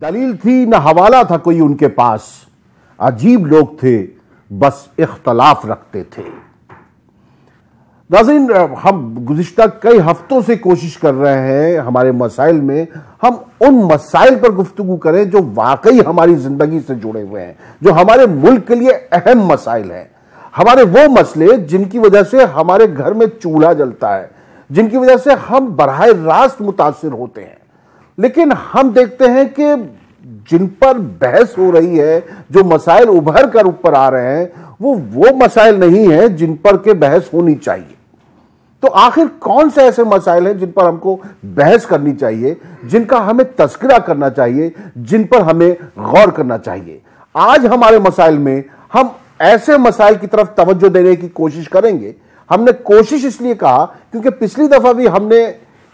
दलील थी न हवाला था कोई उनके पास, अजीब लोग थे बस इख्तलाफ रखते थे। नाज़रीन, हम गुज़िश्ता कई हफ्तों से कोशिश कर रहे हैं हमारे मसाइल में हम उन मसाइल पर गुफ्तगू करें जो वाकई हमारी जिंदगी से जुड़े हुए हैं, जो हमारे मुल्क के लिए अहम मसाइल हैं। हमारे वो मसले जिनकी वजह से हमारे घर में चूल्हा जलता है, जिनकी वजह से हम बराह रास्त मुतासिर होते हैं। लेकिन हम देखते हैं कि जिन पर बहस हो रही है, जो मसाइल उभर कर ऊपर आ रहे हैं, वो मसाइल नहीं है जिन पर के बहस होनी चाहिए। तो आखिर कौन से ऐसे मसाइल हैं जिन पर हमको बहस करनी चाहिए, जिनका हमें तज़किरा करना चाहिए, जिन पर हमें गौर करना चाहिए? आज हमारे मसाइल में हम ऐसे मसाइल की तरफ तवज्जो देने की कोशिश करेंगे। हमने कोशिश इसलिए कहा क्योंकि पिछली दफा भी हमने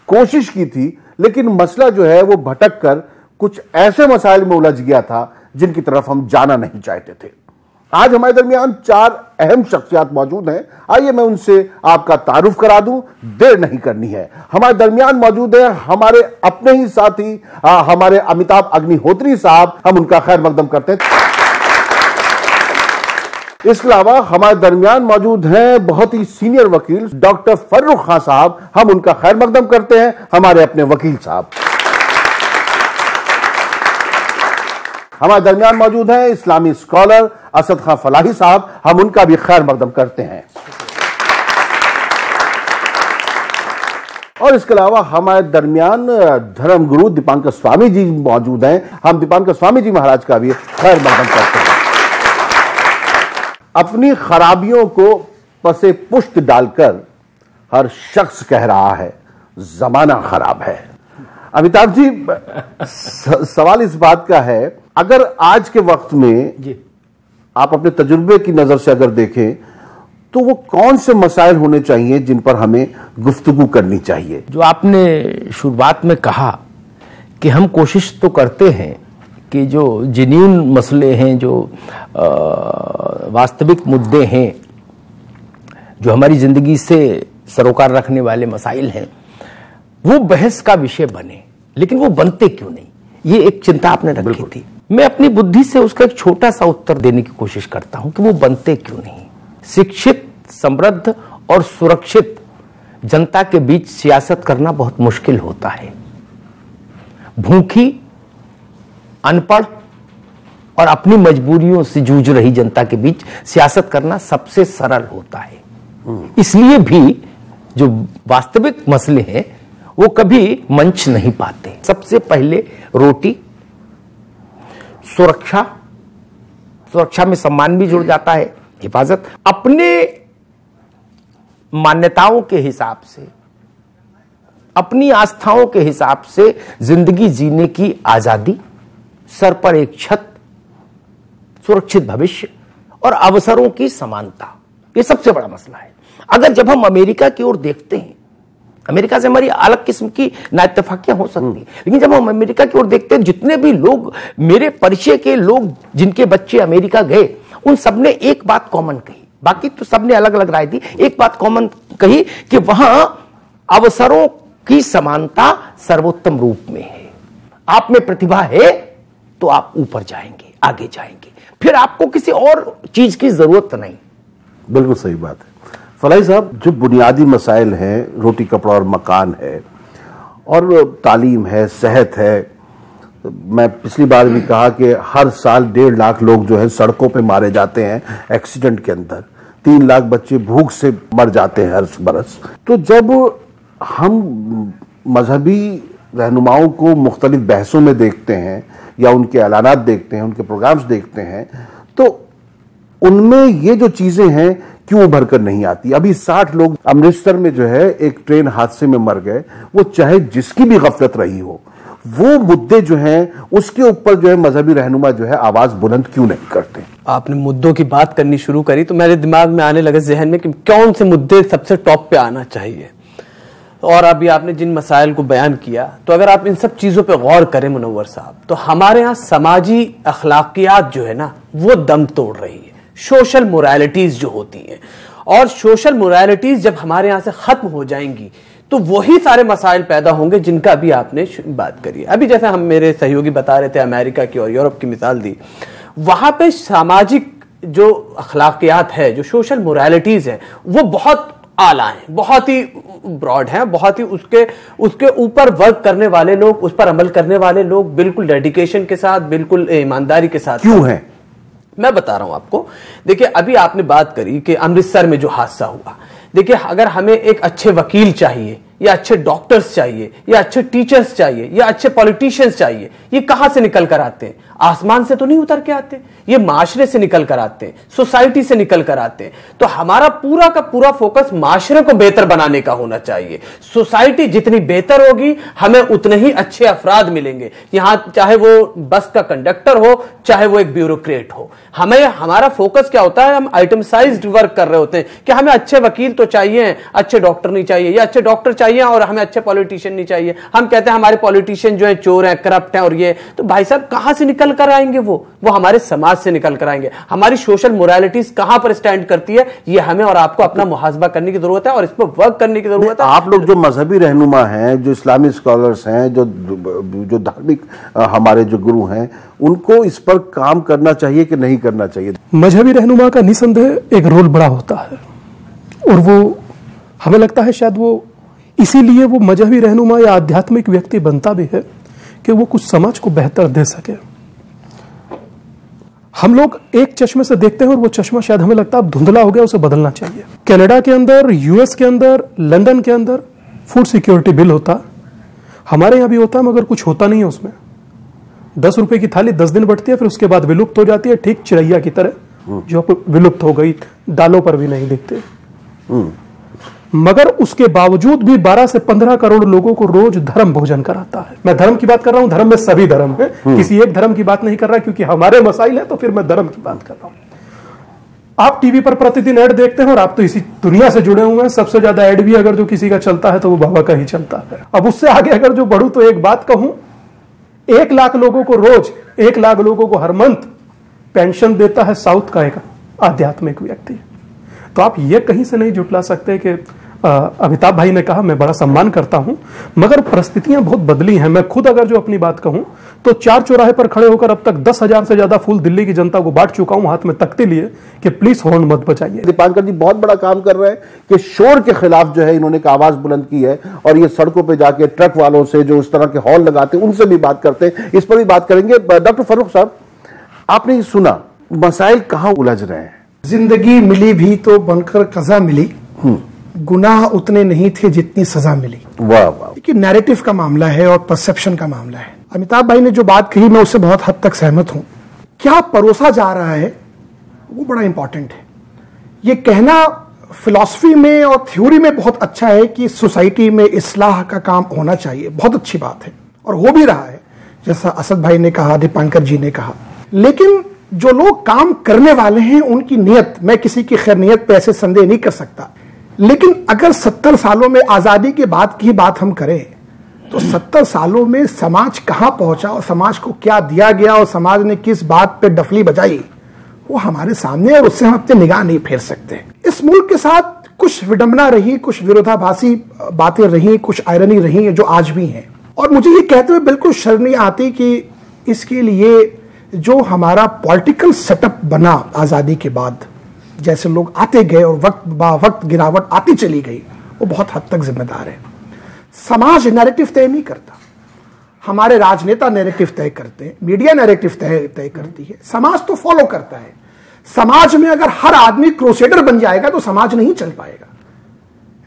कोशिश की थी, लेकिन मसला जो है वो भटक कर कुछ ऐसे मसाइल में उलझ गया था जिनकी तरफ हम जाना नहीं चाहते थे। आज हमारे दरमियान चार अहम शख्सियात मौजूद हैं। आइए मैं उनसे आपका तारुफ करा दूं, देर नहीं करनी है। हमारे दरमियान मौजूद है हमारे अपने ही साथी हमारे अमिताभ अग्निहोत्री साहब, हम उनका खैर मकदम करते हैं। इसके अलावा हमारे दरमियान मौजूद हैं बहुत ही सीनियर वकील डॉक्टर फर्रुख खान साहब, हम उनका खैर मकदम करते हैं, हमारे अपने वकील साहब। हमारे दरमियान मौजूद हैं इस्लामी स्कॉलर असद खान फलाही साहब, हम उनका भी खैर मकदम करते हैं। और इसके अलावा हमारे दरमियान धर्मगुरु दीपांकर स्वामी जी मौजूद हैं, हम दीपांकर स्वामी जी महाराज का भी खैर मकदम करते हैं। अपनी खराबियों को पसे पुष्ट डालकर हर शख्स कह रहा है जमाना खराब है। अमिताभ जी, सवाल इस बात का है, अगर आज के वक्त में जी आप अपने तजुर्बे की नजर से अगर देखें तो वो कौन से मसाइल होने चाहिए जिन पर हमें गुफ्तगू करनी चाहिए? जो आपने शुरुआत में कहा कि हम कोशिश तो करते हैं कि जो जिनीन मसले हैं, जो वास्तविक मुद्दे हैं, जो हमारी जिंदगी से सरोकार रखने वाले मसाइल हैं, वो बहस का विषय बने। लेकिन वो बनते क्यों नहीं, ये एक चिंता आपने रखी थी। मैं अपनी बुद्धि से उसका एक छोटा सा उत्तर देने की कोशिश करता हूं कि वो बनते क्यों नहीं। शिक्षित, समृद्ध और सुरक्षित जनता के बीच सियासत करना बहुत मुश्किल होता है। भूखी, अनपढ़ और अपनी मजबूरियों से जूझ रही जनता के बीच सियासत करना सबसे सरल होता है। इसलिए भी जो वास्तविक मसले हैं वो कभी मंच नहीं पाते। सबसे पहले रोटी, सुरक्षा में सम्मान भी जुड़ जाता है, हिफाजत, अपने मान्यताओं के हिसाब से, अपनी आस्थाओं के हिसाब से जिंदगी जीने की आजादी, सर पर एक छत, सुरक्षित भविष्य और अवसरों की समानता, ये सबसे बड़ा मसला है। अगर जब हम अमेरिका की ओर देखते हैं, अमेरिका से हमारी अलग किस्म की नाइत्तेफाकियां हो सकती हैं, लेकिन जब हम अमेरिका की ओर देखते हैं, जितने भी लोग मेरे परिचय के लोग जिनके बच्चे अमेरिका गए, उन सबने एक बात कॉमन कही, बाकी तो सबने अलग अलग राय दी, एक बात कॉमन कही कि वहां अवसरों की समानता सर्वोत्तम रूप में है। आप में प्रतिभा है तो आप ऊपर जाएंगे, आगे जाएंगे, फिर आपको किसी और चीज की जरूरत नहीं। बिल्कुल सही बात है। फलाही साहब, जो बुनियादी मसाइल हैं, रोटी कपड़ा और मकान है, और तालीम है, सेहत है, मैं पिछली बार भी कहा कि हर साल 1.5 लाख लोग जो है सड़कों पे मारे जाते हैं एक्सीडेंट के अंदर, 3 लाख बच्चे भूख से मर जाते हैं हर बरस। तो जब हम मजहबी रहनुमाओं को मुख्तलिफ बहसों में देखते हैं या उनके ऐलानात देखते हैं, उनके प्रोग्राम्स देखते हैं, तो उनमें ये जो चीजें हैं क्यों उभर कर नहीं आती? अभी 60 लोग अमृतसर में जो है एक ट्रेन हादसे में मर गए, वो चाहे जिसकी भी गफलत रही हो, वो मुद्दे जो हैं उसके ऊपर जो है मजहबी रहनुमा जो है आवाज बुलंद क्यों नहीं करते? आपने मुद्दों की बात करनी शुरू करी तो मेरे दिमाग में आने लगा जहन में कि कौन से मुद्दे सबसे टॉप पे आना चाहिए। और अभी आपने जिन मसाइल को बयान किया, तो अगर आप इन सब चीजों पे गौर करें मुनव्वर साहब, तो हमारे यहाँ समाजी अखलाकियात जो है ना वो दम तोड़ रही है। सोशल मोरालिटीज जो होती हैं, और सोशल मोरालिटीज जब हमारे यहाँ से खत्म हो जाएंगी तो वही सारे मसाइल पैदा होंगे जिनका अभी आपने बात करी। अभी जैसे हम मेरे सहयोगी बता रहे थे अमेरिका की और यूरोप की मिसाल दी, वहां पे सामाजिक जो अखलाकियात है, जो सोशल मोरालिटीज है, वो बहुत आला है, बहुत ही ब्रॉड है, बहुत ही उसके ऊपर वर्क करने वाले लोग, उस पर अमल करने वाले लोग बिल्कुल डेडिकेशन के साथ, बिल्कुल ईमानदारी के साथ। क्यों है? मैं बता रहा हूं आपको। देखिए अभी आपने बात करी कि अमृतसर में जो हादसा हुआ, देखिए अगर हमें एक अच्छे वकील चाहिए या अच्छे डॉक्टर्स चाहिए या अच्छे टीचर्स चाहिए या अच्छे पॉलिटिशियंस चाहिए, ये कहां से निकल कर आते हैं? आसमान से तो नहीं उतर के आते, ये माशरे से निकल कर आते हैं, सोसाइटी से निकल कर आते हैं। तो हमारा पूरा का पूरा फोकस माशरे को बेहतर बनाने का होना चाहिए। सोसाइटी जितनी बेहतर होगी, हमें उतने ही अच्छे अफराद मिलेंगे, यहां चाहे वो बस का कंडक्टर हो, चाहे वो एक ब्यूरोक्रेट हो। हमें हमारा फोकस क्या होता है, हम आइटमसाइज्ड वर्क कर रहे होते हैं कि हमें अच्छे वकील तो चाहिए, अच्छे डॉक्टर नहीं चाहिए, या अच्छे डॉक्टर चाहिए और हमें अच्छे पॉलिटिशियन नहीं चाहिए। हम कहते हैं हमारे पॉलिटिशियन जो है चोर हैं, करप्ट हैं और ये, तो भाई साहब कहां से निकल कर आएंगे? वो हमारे समाज से निकल कर आएंगे। हमारी सोशल मोरालिटीज कहां पर स्टैंड करती है, ये हमें और आपको अपना मुहासबा करने की जरूरत है और इस पर वर्क करने की जरूरत है। आप लोग जो मजहबी रहनुमा हैं, जो इस्लामी स्कॉलर्स हैं, जो धार्मिक हमारे जो गुरु हैं, उनको इस पर काम करना चाहिए कि नहीं करना चाहिए? मजहबी रहनुमा का निसंदेह एक रोल बड़ा होता है और वो हमें लगता है शायद वो इसीलिए वो मजहबी रहनुमा या आध्यात्मिक व्यक्ति बनता भी है कि वो कुछ समाज को बेहतर दे सके। हम लोग एक चश्मे से देखते हैं और वो चश्मा शायद हमें लगता है अब धुंधला हो गया, उसे बदलना चाहिए। कनाडा के अंदर, यूएस के अंदर, लंदन के अंदर फूड सिक्योरिटी बिल होता, हमारे यहां भी होता है, मगर कुछ होता नहीं है उसमें। 10 रुपए की थाली 10 दिन बढ़ती है, फिर उसके बाद विलुप्त हो जाती है, ठीक चिड़ैया की तरह जो विलुप्त हो गई, दालों पर भी नहीं दिखते। मगर उसके बावजूद भी 12 से 15 करोड़ लोगों को रोज धर्म भोजन कराता है। मैं धर्म की बात कर रहा हूं, धर्म में सभी धर्म है, किसी एक धर्म की बात नहीं कर रहा, क्योंकि हमारे मसाइल है तो फिर मैं धर्म की बात कर रहा हूं। आप टीवी पर प्रतिदिन ऐड देखते हैं और आप तो इसी दुनिया से जुड़े हुए हैं। सबसे ज्यादा ऐड भी अगर जो किसी का चलता है तो वो बाबा का ही चलता है। अब उससे आगे अगर जो बढ़ू तो एक बात कहूं, 1 लाख लोगों को रोज, 1 लाख लोगों को हर मंथ पेंशन देता है साउथ का एक आध्यात्मिक व्यक्ति। तो आप ये कहीं से नहीं जुटला सकते कि अमिताभ भाई ने कहा, मैं बड़ा सम्मान करता हूं, मगर परिस्थितियां बहुत बदली हैं। मैं खुद अगर जो अपनी बात कहूं तो 4 चौराहे पर खड़े होकर अब तक 10,000 से ज्यादा फूल दिल्ली की जनता को बांट चुका हूं, हाथ में तख्ती लिए कि प्लीज हॉर्न मत बजाइए। दीपांकर जी बहुत बड़ा काम कर रहे हैं कि शोर के खिलाफ जो है इन्होंने एक आवाज बुलंद की है और ये सड़कों पे जाके ट्रक वालों से जो इस तरह के हॉर्न लगाते हैं उनसे भी बात करते हैं। इस पर भी बात करेंगे। डॉक्टर फरूख साहब, आपने सुना मसाइल कहां उलझ रहे हैं? जिंदगी मिली भी तो बनकर कजा मिली, गुनाह उतने नहीं थे जितनी सजा मिली। वाह वाह। देखिए नैरेटिव का मामला है और परसेप्शन का मामला है। अमिताभ भाई ने जो बात कही मैं उससे बहुत हद तक सहमत हूं। क्या परोसा जा रहा है वो बड़ा इंपॉर्टेंट है। ये कहना फिलॉसफी में और थ्योरी में बहुत अच्छा है कि सोसाइटी में इस्लाह का काम होना चाहिए, बहुत अच्छी बात है और हो भी रहा है, जैसा असद भाई ने कहा, दीपांकर जी ने कहा। लेकिन जो लोग काम करने वाले हैं उनकी नियत, मैं किसी की खैर नियत पे ऐसे संदेह नहीं कर सकता, लेकिन अगर 70 सालों में आजादी के बाद की बात हम करें तो 70 सालों में समाज कहां पहुंचा और समाज को क्या दिया गया और समाज ने किस बात पे डफली बजाई, वो हमारे सामने, और उससे हम अपनी निगाह नहीं फेर सकते। इस मुल्क के साथ कुछ विडंबना रही, कुछ विरोधाभासी बातें रही, कुछ आयरनी रही जो आज भी हैं। और मुझे ये कहते हुए बिल्कुल शर्म नहीं आती कि इसके लिए जो हमारा पॉलिटिकल सेटअप बना आजादी के बाद, जैसे लोग आते गए और वक्त बा वक्त गिरावट आती चली गई, वो बहुत हद तक जिम्मेदार है। समाज नैरेटिव तय नहीं करता, हमारे राजनेता नैरेटिव तय करते हैं, मीडिया नैरेटिव तय करती है, समाज तो फॉलो करता है। समाज में अगर हर आदमी क्रूसेडर बन जाएगा तो समाज नहीं चल पाएगा।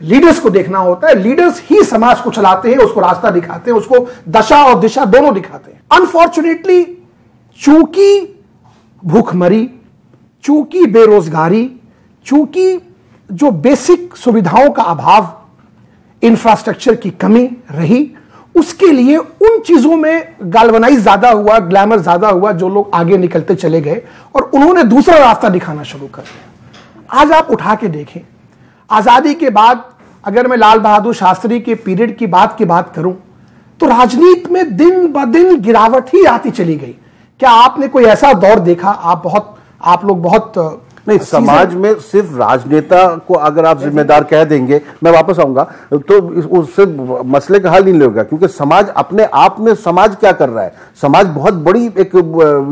लीडर्स को देखना होता है, लीडर्स ही समाज को चलाते हैं, उसको रास्ता दिखाते हैं, उसको दशा और दिशा दोनों दिखाते हैं। अनफॉर्चुनेटली चूंकि भूखमरी, चूंकि बेरोजगारी, चूंकि जो बेसिक सुविधाओं का अभाव, इंफ्रास्ट्रक्चर की कमी रही, उसके लिए उन चीजों में गाल्वनाइज ज्यादा हुआ, ग्लैमर ज्यादा हुआ, जो लोग आगे निकलते चले गए और उन्होंने दूसरा रास्ता दिखाना शुरू कर दिया। आज आप उठा के देखें, आजादी के बाद अगर मैं लाल बहादुर शास्त्री के पीरियड की बात करूं तो राजनीति में दिन ब दिन गिरावट ही आती चली गई। क्या आपने कोई ऐसा दौर देखा, आप लोग बहुत नहीं, समाज में सिर्फ राजनेता को अगर आप जिम्मेदार कह देंगे, मैं वापस आऊंगा, तो उससे मसले का हल नहीं होगा, क्योंकि समाज अपने आप में, समाज क्या कर रहा है, समाज बहुत बड़ी एक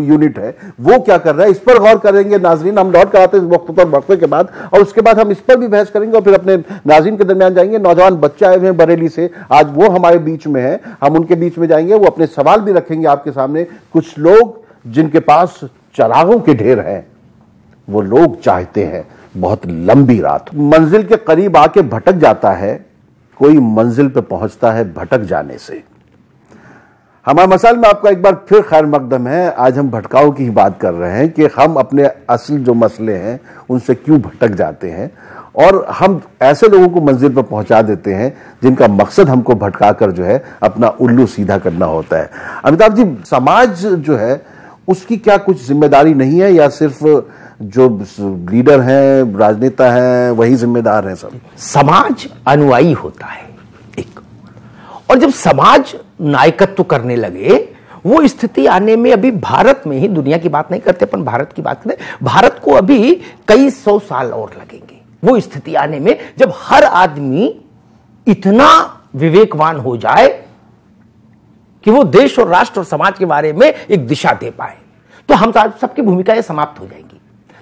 यूनिट है, वो क्या कर रहा है, इस पर गौर करेंगे नाजरीन। हम लौट कर आते हैं इस वक्त पर वक्फे के बाद, और उसके बाद हम इस पर भी बहस करेंगे और फिर अपने नाजरीन के दरमियान जाएंगे। नौजवान बच्चे आए हुए हैं बरेली से, आज वो हमारे बीच में है, हम उनके बीच में जाएंगे, वो अपने सवाल भी रखेंगे आपके सामने। कुछ लोग जिनके पास चरागों के ढेर हैं, वो लोग चाहते हैं बहुत लंबी रात, मंजिल के करीब आके भटक जाता है, कोई मंजिल पे पहुंचता है भटक जाने से। हमारे मसाइल में आपका एक बार फिर खैर मकदम है। आज हम भटकाव की ही बात कर रहे हैं कि हम अपने असल जो मसले हैं उनसे क्यों भटक जाते हैं, और हम ऐसे लोगों को मंजिल पर पहुंचा देते हैं जिनका मकसद हमको भटकाकर जो है अपना उल्लू सीधा करना होता है। अमिताभ जी, समाज जो है उसकी क्या कुछ जिम्मेदारी नहीं है, या सिर्फ जो लीडर हैं, राजनेता हैं, वही जिम्मेदार हैं? सब समाज अनुयायी होता है एक, और जब समाज नायकत्व करने लगे, वो स्थिति आने में अभी भारत में ही, दुनिया की बात नहीं करते अपन भारत की बात करें, भारत को अभी कई 100 साल और लगेंगे वो स्थिति आने में, जब हर आदमी इतना विवेकवान हो जाए कि वो देश और राष्ट्र और समाज के बारे में एक दिशा दे पाए। तो हम सबकी भूमिकाएं समाप्त हो जाएंगी,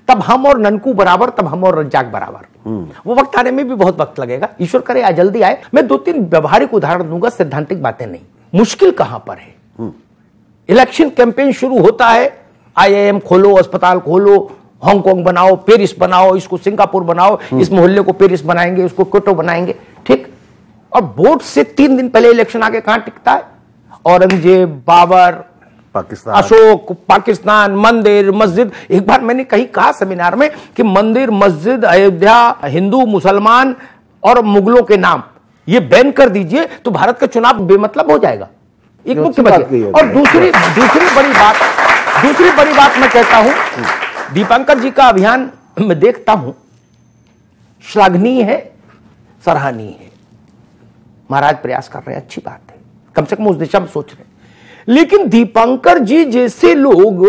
तब हम और ननकू बराबर, तब हम और रज्जाक बराबर। वो वक्त आने में भी बहुत वक्त लगेगा, ईश्वर करे आज जल्दी आए। मैं 2-3 व्यवहारिक उदाहरण दूंगा, सिद्धांतिक बातें नहीं। मुश्किल कहां पर है? इलेक्शन कैंपेन शुरू होता है, IIM खोलो, अस्पताल खोलो, हांगकांग बनाओ, पेरिस बनाओ, इसको सिंगापुर बनाओ, इस मोहल्ले को पेरिस बनाएंगे, उसको क्योटो बनाएंगे, ठीक। और वोट से 3 दिन पहले इलेक्शन आके कहां टिकता है? औरंगजेब, बाबर, पाकिस्तान, अशोक, पाकिस्तान, मंदिर, मस्जिद। एक बार मैंने कहीं कहा सेमिनार में कि मंदिर, मस्जिद, अयोध्या, हिंदू, मुसलमान और मुगलों के नाम ये बैन कर दीजिए तो भारत का चुनाव बेमतलब हो जाएगा। एक मुख्य बात। और दूसरी बड़ी बात मैं कहता हूं, दीपांकर जी का अभियान मैं देखता हूं, श्लाघनीय है, सराहनीय है। महाराज प्रयास कर रहे हैं, अच्छी बात है, कम से कम उस दिशा में सोच रहे हैं। लेकिन दीपांकर जी जैसे लोग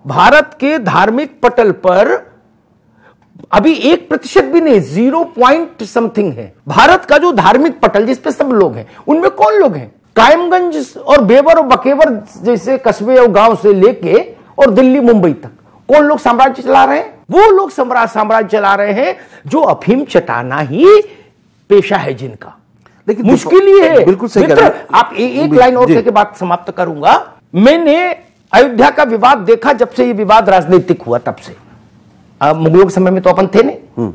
भारत के धार्मिक पटल पर अभी 1% भी नहीं, 0 पॉइंट समथिंग है। भारत का जो धार्मिक पटल जिस पे सब लोग हैं, उनमें कौन लोग हैं? कायमगंज और बेवर और बकेवर जैसे कस्बे और गांव से लेके और दिल्ली, मुंबई तक कौन लोग साम्राज्य चला रहे हैं? वो लोग साम्राज्य चला रहे हैं जो अफीम चटाना ही पेशा है जिनका। लेकिन मुश्किल ही है। बिल्कुल सही मित्र, आप एक लाइन और कह के बात समाप्त करूंगा। मैंने अयोध्या का विवाद देखा जब से ये विवाद राजनीतिक हुआ, तब से। मुगलों के समय में तो अपन थे नहीं,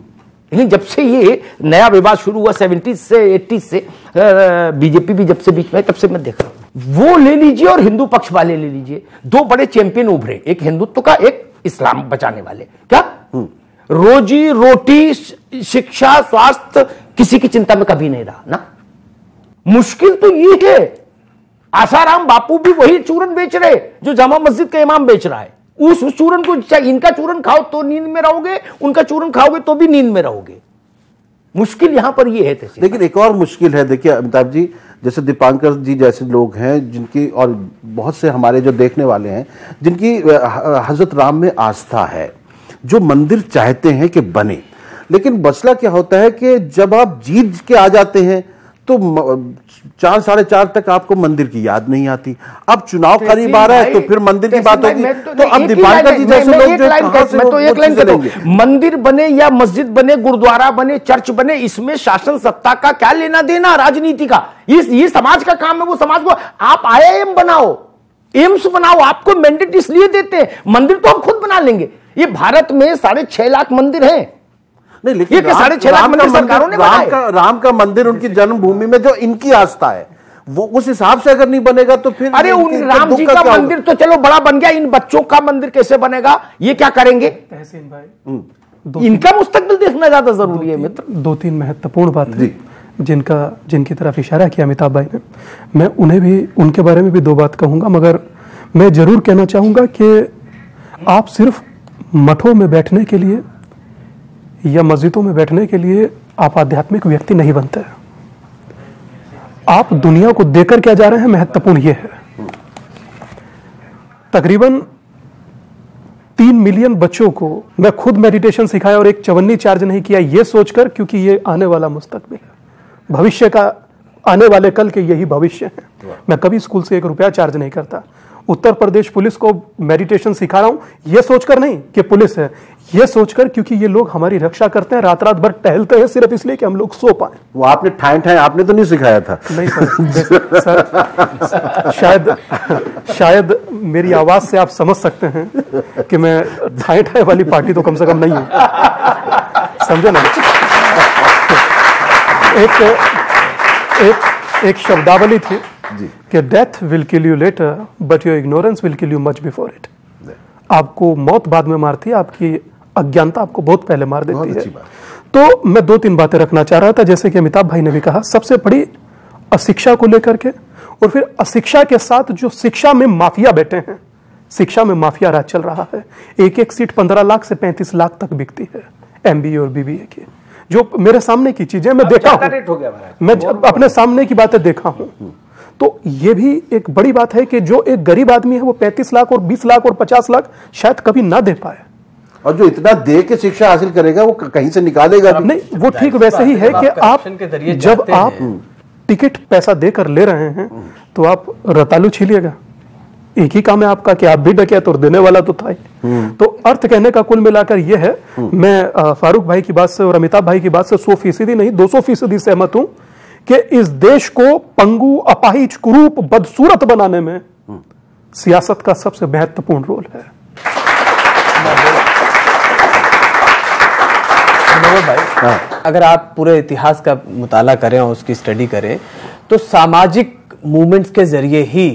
लेकिन जब से ये नया विवाद शुरू हुआ 70 से 80 से, बीजेपी भी जब से बीच में, तब से मैं देख रहा हूं। वो ले लीजिए और हिंदू पक्ष वाले ले लीजिए, 2 बड़े चैंपियन उभरे, एक हिंदुत्व का, एक इस्लाम बचाने वाले। क्या रोजी रोटी, शिक्षा, स्वास्थ्य किसी की चिंता में कभी नहीं रहा ना। मुश्किल तो ये है, आसाराम बापू भी वही चूरन बेच रहे जो जामा मस्जिद का इमाम बेच रहा है। उस चूरन को, इनका चूरन खाओ तो नींद में रहोगे, उनका चूरन खाओगे तो भी नींद में रहोगे। मुश्किल यहां पर ये है। लेकिन एक और मुश्किल है, देखिए अमिताभ जी, जैसे दीपांकर जी जैसे लोग हैं जिनकी, और बहुत से हमारे जो देखने वाले हैं जिनकी हजरत राम में आस्था है, जो मंदिर चाहते हैं कि बने, लेकिन मसला क्या होता है कि जब आप जीत के आ जाते हैं तो 4 साढ़े 4 तक आपको मंदिर की याद नहीं आती। अब चुनाव करीब आ रहा है तो फिर मंदिर की बात होगी। तो अब दीपांकर जी जैसे लोग जो एक लाइन कहता हूं, मंदिर बने या मस्जिद बने, गुरुद्वारा बने, चर्च बने, इसमें शासन सत्ता का क्या लेना देना, राजनीति का? ये समाज का काम है। वो समाज को आप IIM बनाओ, एम्स बनाओ, आपको मैंडेट इसलिए देते हैं। मंदिर तो हम खुद बना लेंगे। ये भारत में 6.5 लाख मंदिर हैं। नहीं, लेकिन 6.5 लाख मंदिर सरकारों ने बनाए। राम का मंदिर उनकी जन्मभूमि में जो इनकी आस्था है, वो उस हिसाब से अगर नहीं बनेगा तो फिर अरे उन राम जी का मंदिर तो चलो बड़ा बन गया, इन बच्चों का मंदिर कैसे बनेगा? ये क्या करेंगे? तहसीन भाई, इनका मुस्तकबिल देखना ज्यादा जरूरी है मित्र। 2-3 महत्वपूर्ण बातें जिनकी तरफ इशारा किया अमिताभ भाई ने, मैं उन्हें भी, उनके बारे में भी 2 बात कहूंगा, मगर मैं जरूर कहना चाहूंगा कि आप सिर्फ मठों में बैठने के लिए या मस्जिदों में बैठने के लिए आप आध्यात्मिक व्यक्ति नहीं बनते। आप दुनिया को देकर क्या जा रहे हैं, महत्वपूर्ण यह है। तकरीबन 3 मिलियन बच्चों को मैं खुद मेडिटेशन सिखाया और एक चवन्नी चार्ज नहीं किया, ये सोचकर क्योंकि ये आने वाला मुस्तकबिल है, भविष्य का, आने वाले कल के यही भविष्य है। मैं कभी स्कूल से 1 रुपया चार्ज नहीं करता। उत्तर प्रदेश पुलिस को मेडिटेशन सिखा रहा हूं, ये सोचकर नहीं कि पुलिस है, ये सोचकर क्योंकि ये लोग हमारी रक्षा करते हैं, रात रात भर टहलते हैं सिर्फ इसलिए कि हम लोग सो पाए। वो आपने ठाए आपने तो नहीं सिखाया था? नहीं सर, शायद मेरी आवाज से आप समझ सकते हैं कि मैं ठाए वाली पार्टी तो कम से कम नहीं हूं, समझे ना। एक शब्दावली थी कि death will kill you later but your ignorance will kill you much before it. आपको मौत बाद में मारती है, आपकी अज्ञानता आपको बहुत पहले मार देती है। तो मैं 2-3 बातें रखना चाह रहा था, जैसे कि अमिताभ भाई ने भी कहा, सबसे बड़ी अशिक्षा को लेकर के, और फिर अशिक्षा के साथ जो शिक्षा में माफिया बैठे हैं, शिक्षा में माफिया राज चल रहा है। एक सीट 15 लाख से 35 लाख तक बिकती है MBA और BBA की, जो मेरे सामने की चीजें मैं देखा हूं, मैं अपने सामने की बातें देखा हूं। तो ये भी एक बड़ी बात है कि जो एक गरीब आदमी है वो 35 लाख और 20 लाख और 50 लाख शायद कभी ना दे पाए, और जो इतना दे के शिक्षा हासिल करेगा वो कहीं से निकालेगा नहीं। वो ठीक वैसे ही है कि आप जब आप टिकट पैसा देकर ले रहे हैं तो आप रतालू छीलिएगा, एक ही काम है आपका कि आप भी डकैत और देने वाला तो था ही। तो अर्थ कहने का कुल मिलाकर यह है, मैं फारूक भाई की बात से और अमिताभ भाई की बात से 100% नहीं 200% सहमत हूं कि इस देश को पंगु, अपाहिज, कुरूप, बदसूरत बनाने में सियासत का सबसे महत्वपूर्ण रोल है। भाई, अगर आप पूरे इतिहास का मुताला करें और उसकी स्टडी करें तो सामाजिक मूवमेंट्स के जरिए ही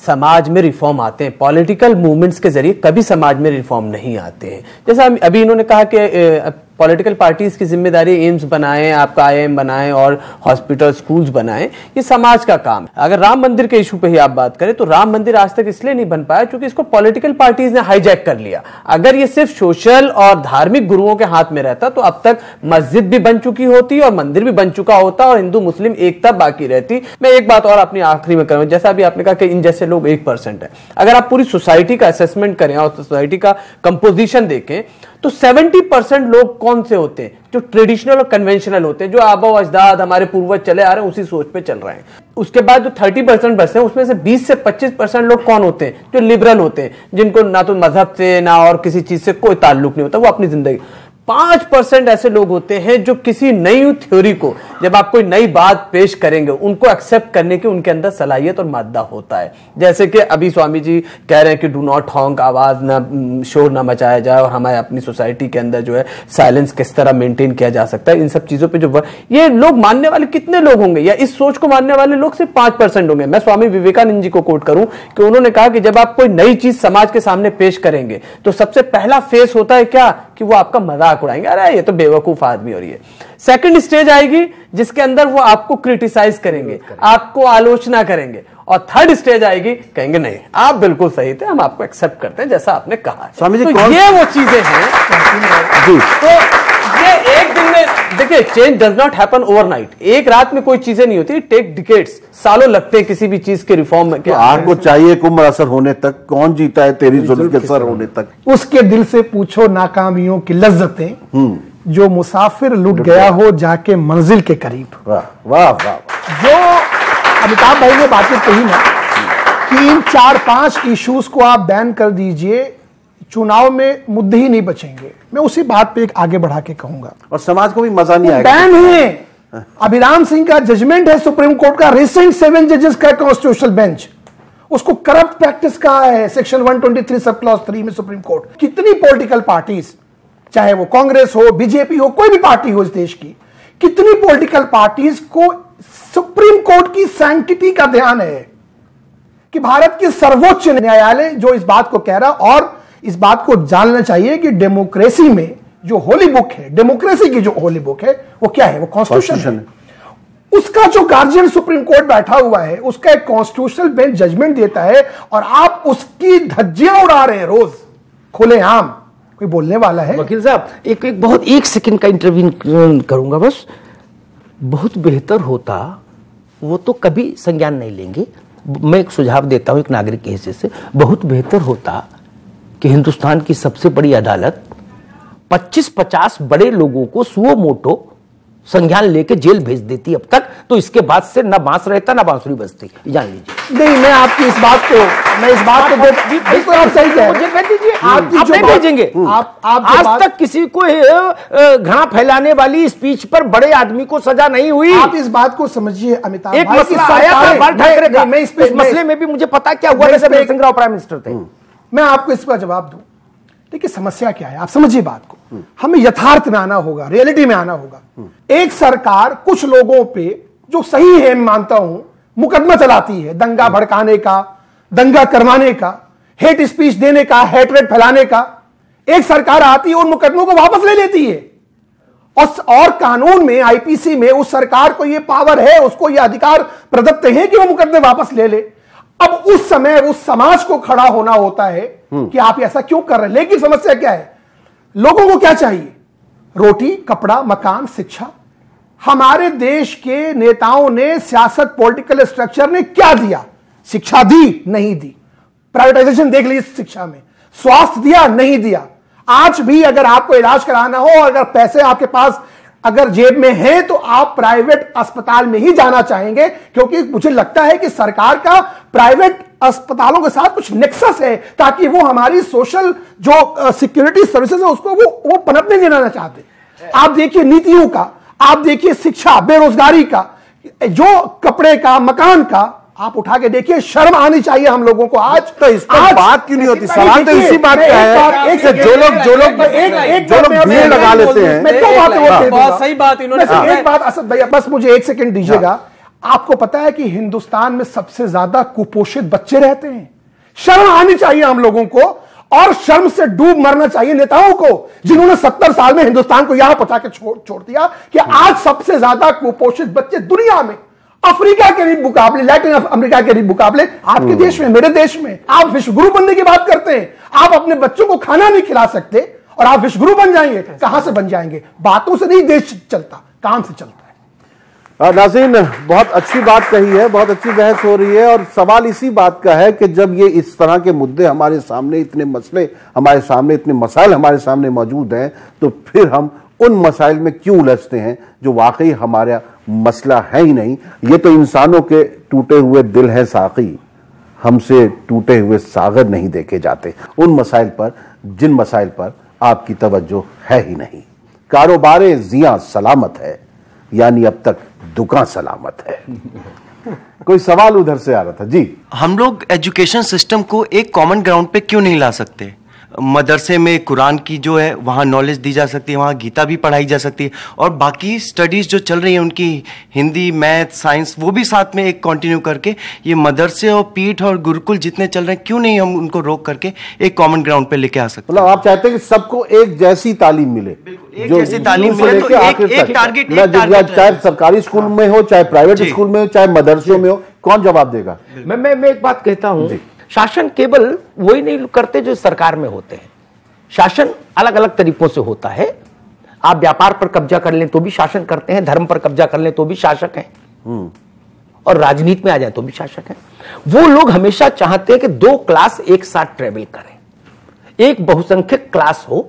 समाज में रिफॉर्म आते हैं। पॉलिटिकल मूवमेंट्स के जरिए कभी समाज में रिफॉर्म नहीं आते हैं। जैसा अभी इन्होंने कहा कि पॉलिटिकल पार्टीज की जिम्मेदारी एम्स बनाएं, आपका IIM बनाएं और हॉस्पिटल, स्कूल्स बनाएं, ये समाज का काम है। अगर राम मंदिर के इशू पे ही आप बात करें तो राम मंदिर आज तक इसलिए नहीं बन पाया क्योंकि इसको पॉलिटिकल पार्टीज ने हाईजैक कर लिया। अगर ये सिर्फ सोशल और धार्मिक गुरुओं के हाथ में रहता तो अब तक मस्जिद भी बन चुकी होती और मंदिर भी बन चुका होता और हिंदू मुस्लिम एकता बाकी रहती। मैं एक बात और अपनी आखिरी में करूं, जैसा अभी आपने कहा कि इन जैसे लोग 1% है। अगर आप पूरी सोसाइटी का असेसमेंट करें और सोसाइटी का कंपोजिशन देखें तो 70% लोग कौन से होते हैं? जो ट्रेडिशनल और कन्वेंशनल होते हैं, जो आबा अजदाद हमारे पूर्वज चले आ रहे हैं उसी सोच पे चल रहे हैं। उसके बाद जो 30% बचते हैं उसमें से 20 से 25% लोग कौन होते हैं? जो लिबरल होते हैं, जिनको ना तो मजहब से ना और किसी चीज से कोई ताल्लुक नहीं होता, वो अपनी जिंदगी। 5% ऐसे लोग होते हैं जो किसी नई थ्योरी को, जब आप कोई नई बात पेश करेंगे, उनको एक्सेप्ट करने की उनके अंदर सलाहियत और मादा होता है। जैसे कि अभी स्वामी जी कह रहे हैं कि डू नॉट हॉन्क, आवाज ना, शोर ना मचाया जाए, और हमारे अपनी सोसाइटी के अंदर जो है साइलेंस किस तरह मेंटेन किया जा सकता है। इन सब चीजों पे जो ये लोग मानने वाले कितने लोग होंगे, या इस सोच को मानने वाले लोग सिर्फ 5% होंगे। मैं स्वामी विवेकानंद जी को कोट करूं कि उन्होंने कहा कि जब आप कोई नई चीज समाज के सामने पेश करेंगे तो सबसे पहला फेस होता है क्या, कि वो आपका मजाक उड़ाएंगे, अरे ये तो बेवकूफ आदमी। और ये सेकंड स्टेज आएगी जिसके अंदर वो आपको क्रिटिसाइज करेंगे, आपको आलोचना करेंगे, और थर्ड स्टेज आएगी, कहेंगे नहीं आप बिल्कुल सही थे, हम आपको एक्सेप्ट करते हैं जैसा आपने कहा। स्वामी जी, तो ये वो चीजें हैं जी। तो ये एक दिन में देखिए, change does not happen overnight. एक रात में कोई चीजें नहीं होती, टेक डिकेड्स, सालों लगते हैं किसी भी चीज के रिफॉर्म में। तो आपको चाहिए कुम्र असर होने तक, कौन जीता है तेरी जुल्फ के सर होने तक। उसके दिल से पूछो नाकामियों की लज्जतें, जो मुसाफिर लुट गया हो जाके मंजिल के करीब। वाह वाह वाह। जो अमिताभ भाई ने बातें कही ना कि इन 4-5 इश्यूज को आप बैन कर दीजिए, चुनाव में मुद्दे ही नहीं बचेंगे, मैं उसी बात पे एक आगे बढ़ा के कहूंगा, और समाज को भी मजा नहीं आएगा। बैन है, अभिराम सिंह का जजमेंट है सुप्रीम कोर्ट का, रिसेंट 7 जजेस का कॉन्स्टिट्यूशनल बेंच, उसको करप्ट प्रैक्टिस कहा है सेक्शन 123 सब क्लॉज 3 में सुप्रीम कोर्ट। कितनी पॉलिटिकल पार्टीज, चाहे वो कांग्रेस हो, बीजेपी हो, कोई भी पार्टी हो इस देश की, कितनी पॉलिटिकल पार्टीज को सुप्रीम कोर्ट की सैंक्टिटी का ध्यान है कि भारत के सर्वोच्च न्यायालय जो इस बात को कह रहा, और इस बात को जानना चाहिए कि डेमोक्रेसी में जो होली बुक है, डेमोक्रेसी की जो होली बुक है वो क्या है? वो कॉन्स्टिट्यूशन है। उसका जो गार्जियन सुप्रीम कोर्ट बैठा हुआ है, उसका एक कॉन्स्टिट्यूशनल बेंच जजमेंट देता है, और आप उसकी धज्जियां उड़ा रहे हैं रोज खुलेआम। कोई बोलने वाला है? वकील साहब, एक सेकंड का इंटरव्यू करूंगा बस। बहुत बेहतर होता, वो तो कभी संज्ञान नहीं लेंगे, मैं एक सुझाव देता हूं एक नागरिक के हिस्से से, बहुत बेहतर होता कि हिंदुस्तान की सबसे बड़ी अदालत 25-50 बड़े लोगों को सुओ मोटो संज्ञान लेके जेल भेज देती अब तक, तो इसके बाद से ना बांस रहता ना बांसुरी बजती, जान लीजिए। नहीं, मैं आपकी इस बात को बिल्कुल आप सही कह रहे हैं। आप नहीं भेजेंगे। आप आज तक किसी को घृणा फैलाने वाली स्पीच पर बड़े आदमी को सजा नहीं हुई। आप इस बात को समझिए अमिताभ, एक मसला आया था बाल ठाकरे का, इस मसले में भी मुझे पता क्या हुआ जब नरसिंह राव प्राइम मिनिस्टर थे। मैं आपको इसका जवाब दूं। देखिए समस्या क्या है, आप समझिए बात को। हमें यथार्थ में आना होगा, रियलिटी में आना होगा। एक सरकार कुछ लोगों पे, जो सही है मैं मानता हूं, मुकदमा चलाती है दंगा भड़काने का, दंगा करवाने का, हेट स्पीच देने का, हेटरेट फैलाने का। एक सरकार आती है, उन मुकदमों को वापस ले लेती है और कानून में, आईपीसी में उस सरकार को यह पावर है, उसको यह अधिकार प्रदत्त है कि वो मुकदमे वापस ले ले। अब उस समय उस समाज को खड़ा होना होता है कि आप ऐसा क्यों कर रहे हैं। लेकिन समस्या क्या है, लोगों को क्या चाहिए? रोटी, कपड़ा, मकान, शिक्षा। हमारे देश के नेताओं ने, सियासत, पॉलिटिकल स्ट्रक्चर ने क्या दिया? शिक्षा दी? नहीं दी। प्राइवेटाइजेशन देख लीजिए शिक्षा में। स्वास्थ्य दिया? नहीं दिया। आज भी अगर आपको इलाज कराना हो, अगर पैसे आपके पास अगर जेब में है, तो आप प्राइवेट अस्पताल में ही जाना चाहेंगे, क्योंकि मुझे लगता है कि सरकार का प्राइवेट अस्पतालों के साथ कुछ नेक्सस है, ताकि वो हमारी सोशल जो सिक्योरिटी सर्विसेज है उसको वो पनपने देना चाहते। आप देखिए नीतियों का, आप देखिए शिक्षा, बेरोजगारी का, जो कपड़े का, मकान का, आप उठा के देखिए। शर्म आनी चाहिए हम लोगों को। आज तो इस पर बात क्यों नहीं होती? सवाल तो इसी बात का है कि जो लोग भीड़ लगा लेते हैं। मैं दो बातें बहुत सही बात इन्होंने, एक बात असद भैया, बस मुझे 1 सेकंड दीजिएगा। आपको पता है कि हिंदुस्तान में सबसे ज्यादा कुपोषित बच्चे रहते हैं। शर्म आनी चाहिए हम लोगों को, और शर्म से डूब मरना चाहिए नेताओं को, जिन्होंने 70 साल में हिंदुस्तान को यहां पहुंचा के छोड़ दिया कि आज सबसे ज्यादा कुपोषित बच्चे दुनिया में, अफ्रीका के भी मुकाबले, लैटिन अमेरिका के भी मुकाबले आपके देश में, मेरे देश में। आप विश्वगुरु बनने की बात करते हैं, आप अपने बच्चों को खाना नहीं खिला सकते और आप विश्वगुरु बन जाएंगे। कहां से बन जाएंगे? बातों से नहीं देश चलता, काम से चलता है। नाज़रीन, बहुत अच्छी बात कही है, बहुत अच्छी बहस हो रही है, और सवाल इसी बात का है कि जब ये इस तरह के मुद्दे हमारे सामने, इतने मसले हमारे सामने, इतने मसाइल हमारे सामने मौजूद हैं, तो फिर हम उन मसाइल में क्यों उलझते हैं जो वाकई हमारा मसला है ही नहीं। ये तो इंसानों के टूटे हुए दिल है साकी, हमसे टूटे हुए सागर नहीं देखे जाते। उन मसाइल पर, जिन मसाइल पर आपकी तवज्जो है ही नहीं। कारोबारे जिया सलामत है, यानी अब तक दुकान सलामत है। कोई सवाल उधर से आ रहा था जी। हम लोग एजुकेशन सिस्टम को एक कॉमन ग्राउंड पे क्यों नहीं ला सकते? मदरसे में कुरान की जो है वहाँ नॉलेज दी जा सकती है, वहाँ गीता भी पढ़ाई जा सकती है, और बाकी स्टडीज़ जो चल रही हैं उनकी हिंदी, मैथ, साइंस, वो भी साथ में एक कंटिन्यू करके, ये मदरसे और पीठ और गुरुकुल जितने चल रहे हैं, क्यों नहीं हम उनको रोक करके एक कॉमन ग्राउंड पे लेके आ सकते? मतलब आप चाहते हैं कि सबको एक जैसी तालीम मिले, एक जैसी तालीम मिले, तो एक टारगेट, चाहे सरकारी स्कूल में हो, चाहे प्राइवेट स्कूल में हो, चाहे मदरसों में हो, कौन जवाब देगा? मैं एक बात कहता हूं, शासन केवल वही नहीं करते जो सरकार में होते हैं। शासन अलग अलग तरीकों से होता है। आप व्यापार पर कब्जा कर लें तो भी शासन करते हैं, धर्म पर कब्जा कर लें तो भी शासक हैं, और राजनीति में आ जाए तो भी शासक हैं। वो लोग हमेशा चाहते हैं कि 2 क्लास एक साथ ट्रेवल करें। एक बहुसंख्यक क्लास हो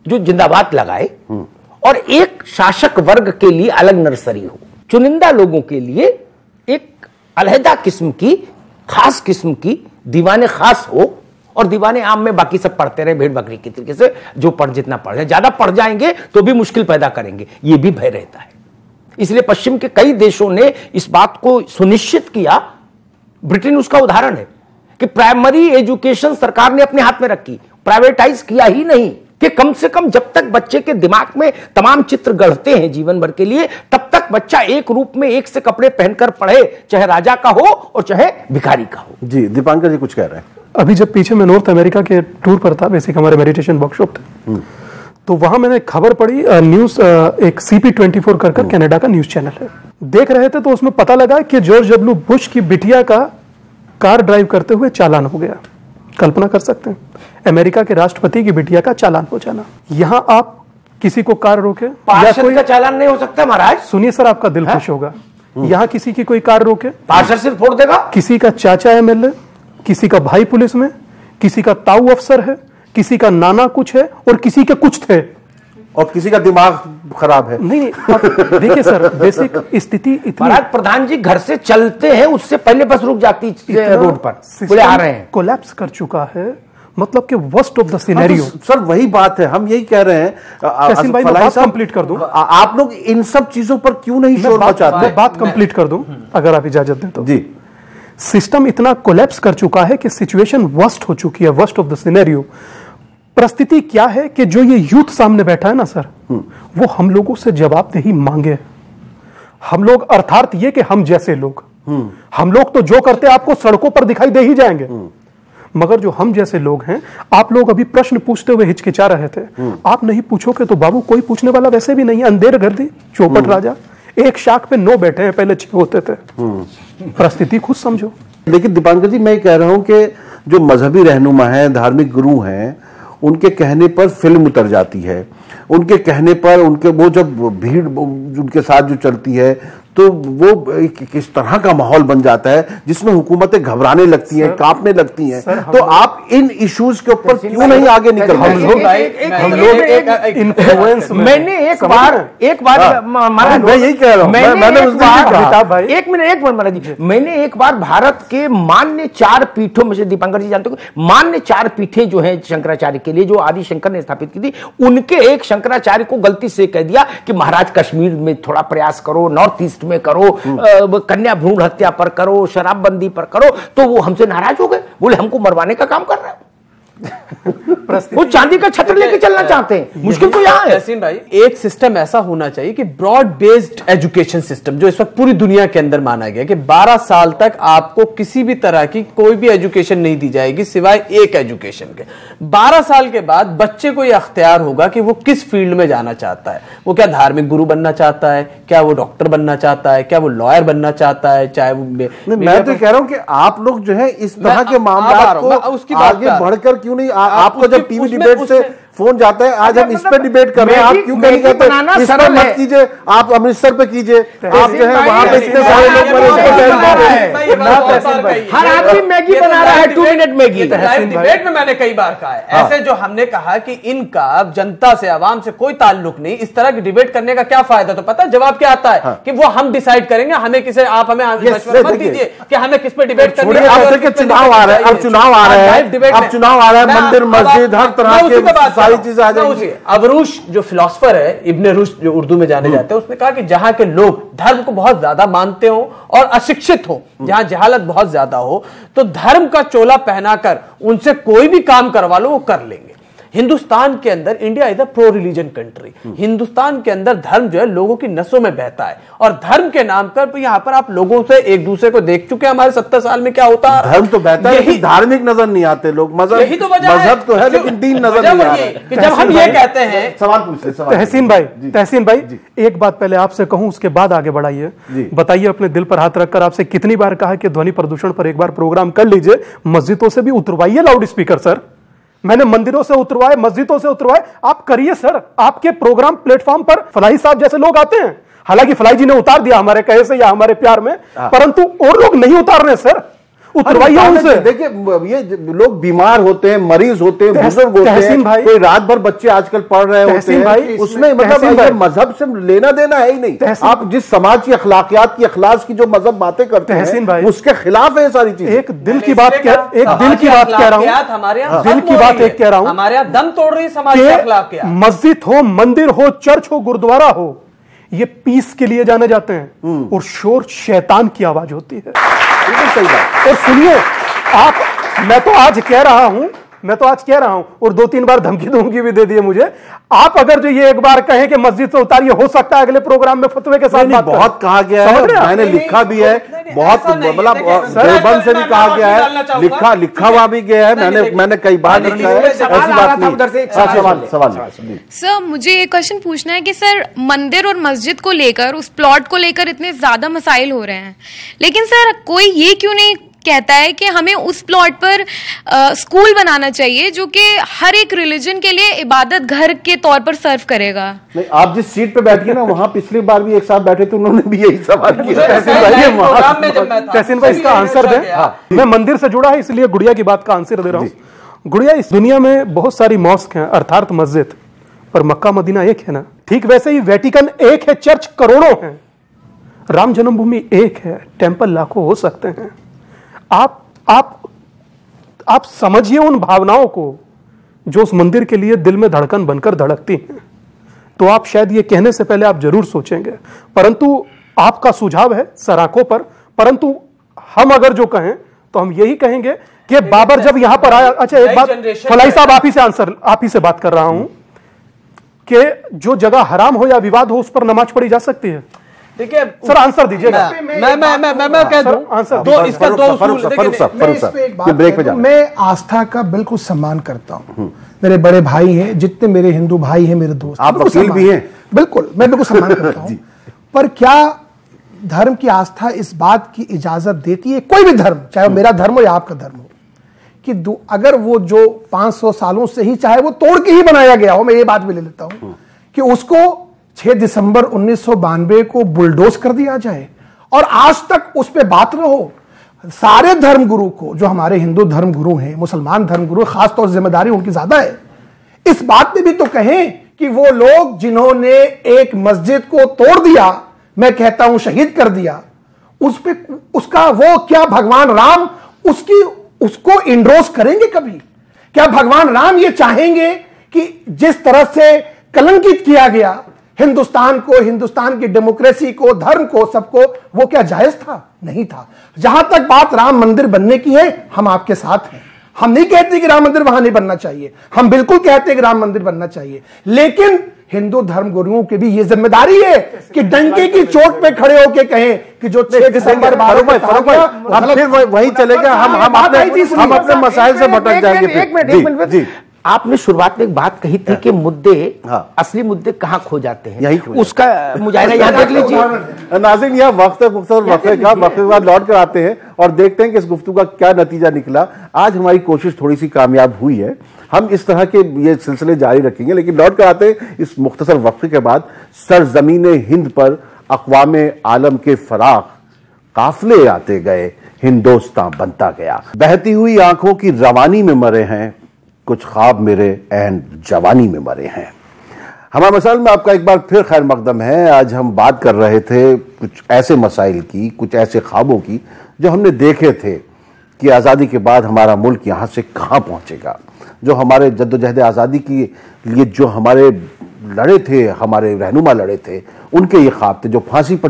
जो जिंदाबाद लगाए, और एक शासक वर्ग के लिए अलग नर्सरी हो। चुनिंदा लोगों के लिए एक अलहदा किस्म की, खास किस्म की दीवाने खास हो, और दीवाने आम में बाकी सब पढ़ते रहे भेड़ बकरी की तरीके से, जो पढ़ जितना पढ़ जाए। ज्यादा पढ़ जाएंगे तो भी मुश्किल पैदा करेंगे, यह भी भय रहता है। इसलिए पश्चिम के कई देशों ने इस बात को सुनिश्चित किया, ब्रिटेन उसका उदाहरण है, कि प्राइमरी एजुकेशन सरकार ने अपने हाथ में रखी, प्राइवेटाइज किया ही नहीं, कि कम से कम जब तक बच्चे के दिमाग में तमाम चित्र गढ़ते हैं जीवन भर के लिए, तब तक बच्चा एक रूप में एक से कपड़े पहनकर पढ़े, चाहे राजा का हो और चाहे भिखारी का हो। जी दीपांकर जी कुछ कह रहे हैं। अभी जब पीछे मैं नॉर्थ अमेरिका के टूर पर था, बेसिक हमारे मेडिटेशन वर्कशॉप थे, तो वहां मैंने खबर पढ़ी, न्यूज, एक CP24 कर कनाडा का न्यूज चैनल है, देख रहे थे, तो उसमें पता लगा कि जॉर्ज डब्ल्यू बुश की बिटिया का कार ड्राइव करते हुए चालान हो गया। कल्पना कर सकते हैं, अमेरिका के राष्ट्रपति की बिटिया का चालान हो जाना। यहां आप किसी को कार रोके, पार्षद का चालान नहीं हो सकता महाराज। सुनिए सर, आपका दिल खुश होगा, यहां किसी की कोई कार रोके, पार्षद सिर्फ फोड़ देगा। किसी का चाचा MLA, किसी का भाई पुलिस में, किसी का ताऊ अफसर है, किसी का नाना कुछ है और किसी के कुछ थे और किसी का दिमाग खराब है। नहीं देखिए सर, बेसिक स्थिति इतनी। महाराज प्रधान जी घर से चलते हैं, उससे पहले बस रुक जाती रोड पर, बोले आ रहे हैं। कोलैप्स कर चुका है, मतलब कि worst of the scenario. Sir वही बात है, हम यही कह रहे हैं। तहसीन भाई, मैं बात कंप्लीट कर दूं। आप लोग इन सब चीजों पर क्यों नहीं शोर मचाते? मैं बात कंप्लीट कर दूं अगर आप इजाजत दें तो। जी, सिस्टम इतना कोलैप्स कर चुका है कि सिचुएशन वर्स्ट हो चुकी है, वर्स्ट ऑफ द सिनेरियो। परिस्थिति क्या है कि जो ये यूथ सामने बैठा है ना सर, वो हम लोगों से जवाबदेही मांगे। हम लोग, अर्थात ये कि हम जैसे लोग, हम लोग तो जो करते आपको सड़कों पर दिखाई दे ही जाएंगे, मगर जो हम जैसे लोग हैं, आप लोग अभी प्रश्न पूछते हुए हिचकिचा रहे थे। आप नहीं पूछोगे तो बाबू कोई पूछने वाला वैसे भी नहीं। अंधेर कर दी चौपट राजा, एक शाख पे 9 बैठे हैं, पहले 6 होते थे। परिस्थिति खुद समझो। लेकिन दीपांकर जी, मैं कह रहा हूं कि जो मजहबी रहनुमा हैं, धार्मिक गुरु हैं, उनके कहने पर फिल्म उतर जाती है, उनके कहने पर उनके वो जब भीड़ उनके साथ जो चलती है तो वो किस तरह का माहौल बन जाता है जिसमें हुकूमतें घबराने लगती हैं, कांपने लगती हैं। तो आप इन इश्यूज के ऊपर क्यों नहीं आगे निकल रहे? हम लोग इन्फ्लुएंस। मैंने एक बार मैं यही कह रहा हूं, मैंने उस दिन कहा। एक मिनट महाराज जी, मैंने एक बार भारत के मान्य 4 पीठों में से, दीपांकर जी जानते हो, मान्य 4 पीठें जो है शंकराचार्य के लिए, जो आदि शंकर ने स्थापित की थी, उनके एक शंकराचार्य को गलती से कह दिया कि महाराज कश्मीर में थोड़ा प्रयास करो, नॉर्थ ईस्ट में करो, कन्या भ्रूण हत्या पर करो, शराबबंदी पर करो, तो वो हमसे नाराज हो गए, बोले हमको मरवाने का काम कर रहे हो। वो चांदी का छत्र लेके चलना चाहते हैं। मुश्किल तो यहां है तहसीन भाई, एक सिस्टम ऐसा होना चाहिए कि ब्रॉड बेस्ड एजुकेशन सिस्टम, जो इस वक्त पूरी दुनिया के अंदर माना गया कि 12 साल तक आपको किसी भी तरह की कोई भी एजुकेशन नहीं दी जाएगी सिवाय एक एजुकेशन के। 12 साल के बाद बच्चे को यह अख्तियार होगा कि वो किस फील्ड में जाना चाहता है। वो क्या धार्मिक गुरु बनना चाहता है, क्या वो डॉक्टर बनना चाहता है, क्या वो लॉयर बनना चाहता है, चाहे वो मैं तो कह रहा हूं कि आप लोग जो है इस तरह के मामला को आगे बढ़कर क्यों नहीं, आपको जब टीवी डिबेट से फोन जाता है, आज हम इस पे डिबेट कर रहे हैं, आप क्यों नहीं कहते इस पर मत कीजिए, आप अमृतसर पे कीजिए, आप जो है वहां पे इतने सारे लोग हर आदमी मैगी बना रहा है, 2 मिनट मैगी। डिबेट में मैंने कई बार कहा है ऐसे, जो हमने कहा कि इनका जनता से, आवाम से कोई ताल्लुक नहीं, इस तरह की डिबेट करने का क्या फायदा? तो पता जवाब क्या आता है कि वो हम डिसाइड करेंगे, हमें किसे, आप हमें मशवरा मत दीजिए कि हमें किस पे डिबेट करनी है। चुनाव आ रहा है, अब चुनाव आ रहा है, अब चुनाव आ रहा है, मंदिर मस्जिद हर तरह के सारी चीजें आ जाएंगी। अवरूश जो फिलोसफर है, इब्ने रुश्द जो उर्दू में जाने जाते हैं, उसने कहा कि जहां के लोग धर्म को बहुत ज्यादा मानते हो और अशिक्षित हो, जहां जहालत बहुत ज्यादा हो, तो धर्म का चोला पहनाकर उनसे कोई भी काम करवा लो, वो कर लेंगे। हिंदुस्तान के अंदर, India is a pro religion country, Hindustan के अंदर धर्म जो है लोगों की नसों में बहता है, और धर्म के नाम पर यहाँ पर आप लोगों से एक दूसरे को देख चुके हैं हमारे 70 साल में क्या होता है। धर्म तो बहता है, लेकिन धार्मिक नजर नहीं आते लोग, यही तो वजह मजहब तो है लेकिन दीन नजर नहीं आ रहा। जब हम ये कहते हैं, सवाल पूछ ले। तहसीन भाई, एक बात पहले आपसे कहूं, उसके बाद आगे बढ़ाइए। बताइए, अपने दिल पर हाथ रखकर आपसे कितनी बार कहा कि ध्वनि प्रदूषण पर एक बार प्रोग्राम कर लीजिए, मस्जिदों से भी उतरवाइए लाउड स्पीकर। सर, मैंने मंदिरों से उतरवाए, मस्जिदों से उतरवाए, आप करिए सर। आपके प्रोग्राम प्लेटफॉर्म पर फलाही साहब जैसे लोग आते हैं, हालांकि फलाई जी ने उतार दिया हमारे कहे से या हमारे प्यार में, परंतु और लोग नहीं उतार रहे सर, उतरवाइए उनसे। देखिए, ये लोग बीमार होते हैं, मरीज होते हैं, बुजुर्ग होते हैं, कोई रात भर बच्चे आजकल पढ़ रहे होते हैं, उसमें मतलब मजहब से लेना देना है ही नहीं। आप जिस समाज की अखलाकियात की, अखलास की जो मजहब बातें करते हैं, उसके खिलाफ है सारी चीजें। एक दिल की बात कह रहा हूँ, दिल की बात एक कह रहा हूँ, हमारे यहाँ दम तोड़ रही समाज के अखलाकियात। मस्जिद हो, मंदिर हो, चर्च हो, गुरुद्वारा हो, ये पीस के लिए जाने जाते हैं, और शोर शैतान की आवाज होती है। सही बात। और सुनिए आप, मैं तो आज कह रहा हूं, और 2-3 बार धमकी धमकी भी दे दिए मुझे। आप अगर जो ये एक बार कहें कि मस्जिद से उतारिए, हो सकता है अगले प्रोग्राम में फतवे के साथ बात बहुत कहा गया है, मैंने लिखा भी है, बहुत मतलब देवबंद से भी कहा गया है, लिखा हुआ भी गया है, मैंने कई बार लिखा है, ऐसी बात नहीं। सवाल सर, मुझे ये क्वेश्चन पूछना है कि सर, मंदिर और मस्जिद को लेकर, उस प्लॉट को लेकर इतने ज्यादा मसाइल हो रहे हैं, लेकिन सर कोई ये क्यों नहीं कहता है कि हमें उस प्लॉट पर स्कूल बनाना चाहिए जो कि हर एक रिलीजन के लिए इबादत घर के तौर पर सर्व करेगा? नहीं, आप जिस सीट पे बैठिए ना, वहां पिछली बार भी एक साथ बैठे थे, उन्होंने भी यही सवाल किया। तहसीन भाई, इसका आंसर दें। मैं मंदिर से जुड़ा है, इसलिए गुड़िया की बात का आंसर दे रहा हूं। गुड़िया, इस दुनिया में बहुत सारी मॉस्क हैं अर्थात मस्जिद, पर मक्का मदीना एक है ना। ठीक वैसे ही वेटिकन एक है, चर्च करोड़ों हैं, राम जन्मभूमि एक है, टेंपल लाखों हो सकते हैं। आप समझिए उन भावनाओं को जो उस मंदिर के लिए दिल में धड़कन बनकर धड़कती हैं, तो आप शायद ये कहने से पहले आप जरूर सोचेंगे। परंतु आपका सुझाव है सराखों पर, परंतु हम अगर जो कहें तो हम यही कहेंगे कि बाबर जब यहां पर आया। अच्छा, एक बात फलाई साहब, आप ही से बात कर रहा हूं कि जो जगह हराम हो या विवाद हो उस पर नमाज पढ़ी जा सकती है। देखिए सर, आंसर दीजिएगा। मैं कह दूं आंसर दो, इसका दो उसूल। मैं आस्था का बिल्कुल सम्मान करता हूं, मेरे बड़े भाई हैं, जितने मेरे हिंदू भाई हैं, मेरे दोस्त, आप वकील भी हैं, बिल्कुल मैं बिल्कुल सम्मान करता हूं। पर क्या धर्म की आस्था इस बात की इजाजत देती है, कोई भी धर्म, चाहे वो मेरा धर्म हो या आपका धर्म हो, कि अगर वो जो 500 सालों से ही, चाहे वो तोड़ के ही बनाया गया हो, मैं ये बात भी ले लेता हूं, कि उसको 6 दिसंबर 1992 को बुलडोज कर दिया जाए और आज तक उस पर बात न हो। सारे धर्मगुरु को, जो हमारे हिंदू धर्मगुरु हैं, मुसलमान धर्मगुरु, खासतौर से जिम्मेदारी उनकी ज्यादा है, इस बात में भी तो कहें कि वो लोग जिन्होंने एक मस्जिद को तोड़ दिया, मैं कहता हूं शहीद कर दिया, उस पे उसका वो क्या भगवान राम उसको इंडोर्स करेंगे कभी? क्या भगवान राम ये चाहेंगे कि जिस तरह से कलंकित किया गया हिंदुस्तान को, हिंदुस्तान की डेमोक्रेसी को, धर्म को, सबको, वो क्या जायज था? नहीं था। जहां तक बात राम मंदिर बनने की है, हम आपके साथ हैं। हम नहीं कहते कि राम मंदिर वहां नहीं बनना चाहिए, हम बिल्कुल कहते हैं कि राम मंदिर बनना चाहिए, लेकिन हिंदू धर्मगुरुओं की भी ये जिम्मेदारी है कि डंके की चोट पे खड़े होकर कहें कि जो 6 दिसंबर फिर वही चलेगा। हम अपने मसाइल से भटक जाएंगे। एक मिनट, आपने शुरुआत में एक बात कही थी कि मुद्दे, असली मुद्दे कहां खो जाते हैं, यही उसका मुजाहिरा यहाँ देख लीजिए। नाज़रीन, यह वक्फे के बाद लौट कर आते हैं और देखते हैं कि इस गुफ्तगू का क्या नतीजा निकला। आज हमारी कोशिश थोड़ी सी कामयाब हुई है, हम इस तरह के ये सिलसिले जारी रखेंगे, लेकिन लौट कर आते हैं इस मुख्तसर वक्फे के बाद। सरजमीन हिंद पर अक़वामे आलम के फराख काफिले आते गए, हिंदुस्तान बनता गया। बहती हुई आंखों की रवानी में मरे हैं कुछ ख्वाब, मेरे एंड जवानी में मरे हैं। हमारे मसाइल में आपका एक बार फिर खैर मकदम है। आज हम बात कर रहे थे कुछ ऐसे मसाइल की, कुछ ऐसे ख्वाबों की जो हमने देखे थे कि आज़ादी के बाद हमारा मुल्क यहाँ से कहाँ पहुँचेगा। जो हमारे जद्दोजहद आज़ादी के लिए जो हमारे लड़े थे, हमारे रहनुमा लड़े थे, उनके ये ख्वाब थे। जो फांसी पर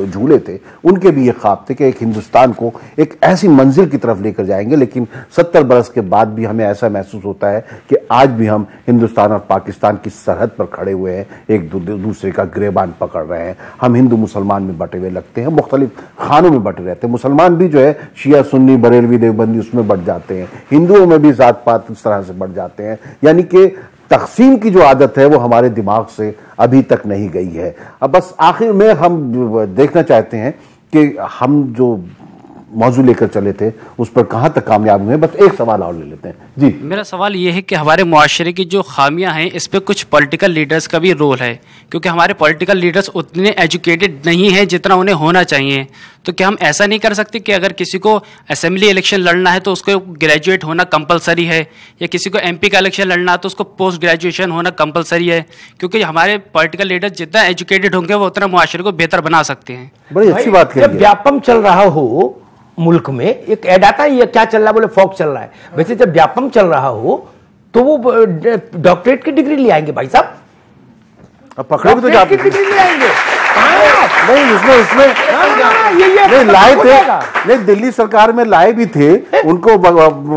झूले थे, उनके भी ये ख्वाब थे कि एक हिंदुस्तान को एक ऐसी मंजिल की तरफ लेकर जाएंगे। लेकिन 70 बरस के बाद भी हमें ऐसा महसूस होता है कि आज भी हम हिंदुस्तान और पाकिस्तान की सरहद पर खड़े हुए हैं, एक दूसरे का गिरेबान पकड़ रहे हैं। हम हिंदू मुसलमान में बटे हुए लगते हैं, मुख्तलिफ खानों में बटे रहते हैं। मुसलमान भी जो है शिया सुन्नी बरेलवी देवबंदी उसमें बढ़ जाते हैं, हिंदुओं में भी जात पात इस तरह से बढ़ जाते हैं। यानी कि तकसीम की जो आदत है वो हमारे दिमाग से अभी तक नहीं गई है। अब बस आखिर में हम देखना चाहते हैं कि हम जो मौजू लेकर चले थे उस पर कहां तक कामयाब हुए। बस एक सवाल और ले लेते हैं जी। मेरा सवाल ये है कि हमारे मुआशरे की जो खामियां हैं इस पे कुछ पॉलिटिकल लीडर्स का भी रोल है, क्योंकि हमारे पॉलिटिकल लीडर्स उतने एजुकेटेड नहीं हैं जितना उन्हें होना चाहिए। तो क्या हम ऐसा नहीं कर सकते कि अगर किसी को असेंबली इलेक्शन लड़ना है तो उसको ग्रेजुएट होना कंपलसरी है, या किसी को MP का इलेक्शन लड़ना है तो उसको पोस्ट ग्रेजुएशन होना कंपलसरी है? क्योंकि हमारे पॉलिटिकल लीडर्स जितना एजुकेटेड होंगे वो उतना मुआशरे को बेहतर बना सकते हैं। बड़ी अच्छी बात कही। जब व्यापम चल रहा हो मुल्क में, एक ऐड आता है, ये क्या चल रहा है, बोले फॉक चल रहा है। वैसे जब व्यापम चल रहा हो तो वो डॉक्टरेट की डिग्री ले आएंगे भाई साहब, पकड़े भी तो जाते हैं, डिग्री ले आएंगे। नहीं उसमें नहीं लाए थे, नहीं दिल्ली सरकार में लाए भी थे, उनको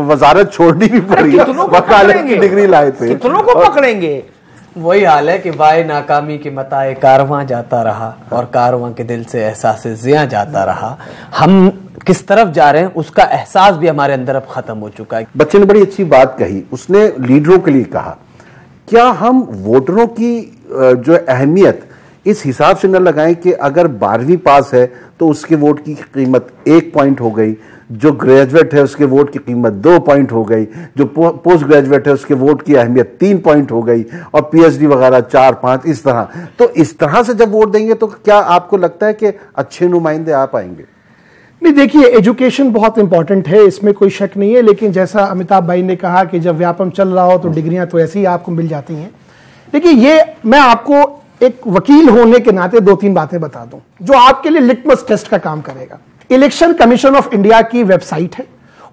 वजारत छोड़नी भी पड़ी, वकालत की डिग्री लाए थे। कितनों को पकड़ेंगे? वही हाल है कि वाई नाकामी के मताए कारवां जाता रहा और कारवां के दिल से एहसास जिया जाता रहा। हम किस तरफ जा रहे हैं उसका एहसास भी हमारे अंदर अब खत्म हो चुका है। बच्चे ने बड़ी अच्छी बात कही, उसने लीडरों के लिए कहा, क्या हम वोटरों की जो अहमियत इस हिसाब से न लगाएं कि अगर 12वीं पास है तो उसके वोट की कीमत 1 पॉइंट हो गई, जो ग्रेजुएट है उसके वोट की कीमत 2 पॉइंट हो गई, जो पोस्ट ग्रेजुएट है उसके वोट की अहमियत 3 पॉइंट हो गई, और PhD वगैरह 4-5 इस तरह। तो इस तरह से जब वोट देंगे तो क्या आपको लगता है कि अच्छे नुमाइंदे आ पाएंगे? नहीं, देखिए एजुकेशन बहुत इंपॉर्टेंट है, इसमें कोई शक नहीं है, लेकिन जैसा अमिताभ भाई ने कहा कि जब व्यापम चल रहा हो तो डिग्रियां तो ऐसे ही आपको मिल जाती हैं। देखिए, ये मैं आपको एक वकील होने के नाते 2-3 बातें बता दूं जो आपके लिए लिटमस टेस्ट का काम करेगा। इलेक्शन कमीशन ऑफ इंडिया की वेबसाइट है,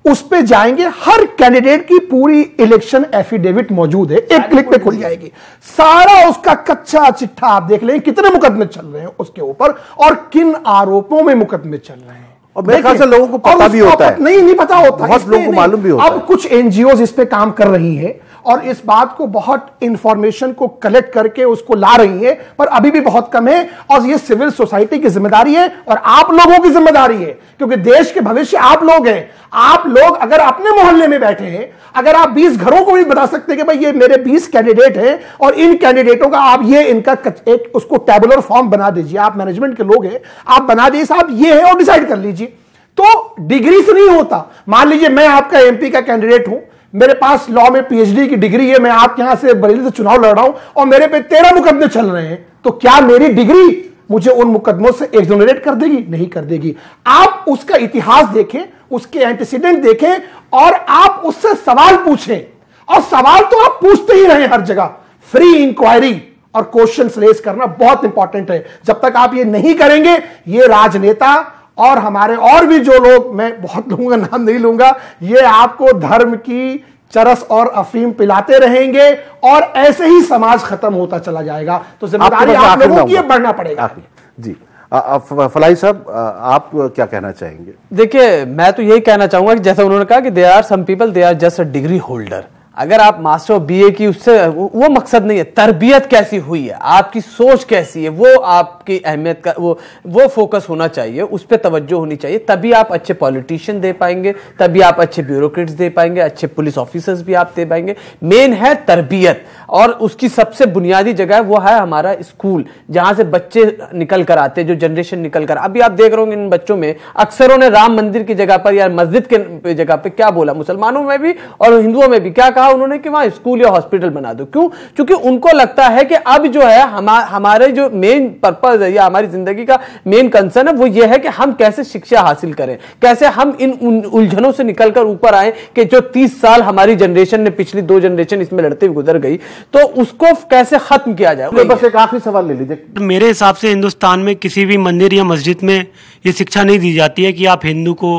उस पे जाएंगे, हर कैंडिडेट की पूरी इलेक्शन एफिडेविट मौजूद है, एक क्लिक पे खुल जाएगी। सारा उसका कच्चा चिट्ठा आप देख लें, कितने मुकदमे चल रहे हैं उसके ऊपर और किन आरोपों में मुकदमे चल रहे हैं। और मेरे ख्याल से लोगों को पता भी होता है, नहीं पता होता, बहुत लोगों को मालूम भी होता है। अब कुछ एनजीओ इस पे काम कर रही है और इस बात को बहुत इंफॉर्मेशन को कलेक्ट करके उसको ला रही है, पर अभी भी बहुत कम है और ये सिविल सोसाइटी की जिम्मेदारी है और आप लोगों की जिम्मेदारी है, क्योंकि देश के भविष्य आप लोग हैं। आप लोग अगर अपने मोहल्ले में बैठे हैं, अगर आप 20 घरों को भी बता सकते हैं कि भाई ये मेरे 20 कैंडिडेट हैं और इन कैंडिडेटों का आप ये इनका एक उसको टेबुलर फॉर्म बना दीजिए, आप मैनेजमेंट के लोग हैं, आप बना दीजिए साहब ये है और डिसाइड कर लीजिए। तो डिग्री से नहीं होता। मान लीजिए मैं आपका एमपी का कैंडिडेट हूं, मेरे पास लॉ में पीएचडी की डिग्री है, मैं आपके यहां से बरेली से चुनाव लड़ रहा हूं और मेरे पे 13 मुकदमे चल रहे हैं, तो क्या मेरी डिग्री मुझे उन मुकदमों से एक्सोनरेट कर देगी? नहीं कर देगी। आप उसका इतिहास देखें, उसके एंटीसीडेंट देखें और आप उससे सवाल पूछें, और सवाल तो आप पूछते ही रहे हर जगह। फ्री इंक्वायरी और क्वेश्चंस रेज करना बहुत इंपॉर्टेंट है। जब तक आप ये नहीं करेंगे, ये राजनेता और हमारे और भी जो लोग, मैं बहुत लोगों का नाम नहीं लूंगा, ये आपको धर्म की चरस और अफीम पिलाते रहेंगे और ऐसे ही समाज खत्म होता चला जाएगा। तो जिम्मेदारी आप लोगों की बढ़ना पड़ेगा। जी, फलाई साहब, आप क्या कहना चाहेंगे? देखिए, मैं तो यही कहना चाहूंगा कि जैसा उन्होंने कहा कि there are some people they are just a degree holder. अगर आप मास्टर ऑफ बीए की, उससे वो मकसद नहीं है। तरबियत कैसी हुई है, आपकी सोच कैसी है, वो आपकी अहमियत का वो फोकस होना चाहिए, उस पर तवज्जो होनी चाहिए। तभी आप अच्छे पॉलिटिशियन दे पाएंगे, तभी आप अच्छे ब्यूरोक्रेट्स दे पाएंगे, अच्छे पुलिस ऑफिसर्स भी आप दे पाएंगे। मेन है तरबियत, और उसकी सबसे बुनियादी जगह वो है हमारा स्कूल, जहां से बच्चे निकल कर आते हैं, जो जनरेशन निकल कर। अभी आप देख रहे होंगे इन बच्चों में अक्सरों ने राम मंदिर की जगह पर या मस्जिद के जगह पर क्या बोला, मुसलमानों में भी और हिंदुओं में भी क्या कहा उन्होंने कि वहां स्कूल या हॉस्पिटल बना दो। क्यों? क्योंकि उनको लगता है कि अब जो है हमारे जो मेन पर्पज है या हमारी जिंदगी का मेन कंसर्न है वो ये है कि हम कैसे शिक्षा हासिल करें, कैसे हम इन उलझनों से निकलकर ऊपर आए कि जो 30 साल हमारी जनरेशन ने, पिछली 2 जनरेशन इसमें लड़ते हुए गुजर गई, तो उसको कैसे खत्म किया जाए। बस एक आखिरी सवाल ले लीजिए। मेरे हिसाब से हिंदुस्तान में किसी भी मंदिर या मस्जिद में ये शिक्षा नहीं दी जाती है कि आप हिंदू को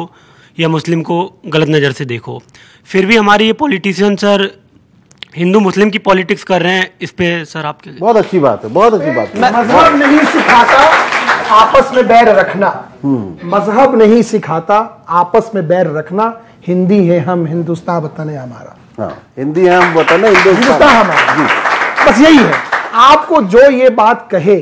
या मुस्लिम को गलत नज़र से देखो। फिर भी हमारे ये पॉलिटिशियन सर हिंदू मुस्लिम की पॉलिटिक्स कर रहे हैं। इस पे सर आपके बहुत अच्छी बात है, बहुत अच्छी बात है। मजहब नहीं सिखाता आपस में बैर रखना, मजहब नहीं सिखाता आपस में बैर रखना। हिंदी है हम, हिंदुस्तान वतन है हमारा। हाँ, हिंदी है हम, वतन है हिंदुस्तान हमारा। बस यही है। आपको जो ये बात कहे,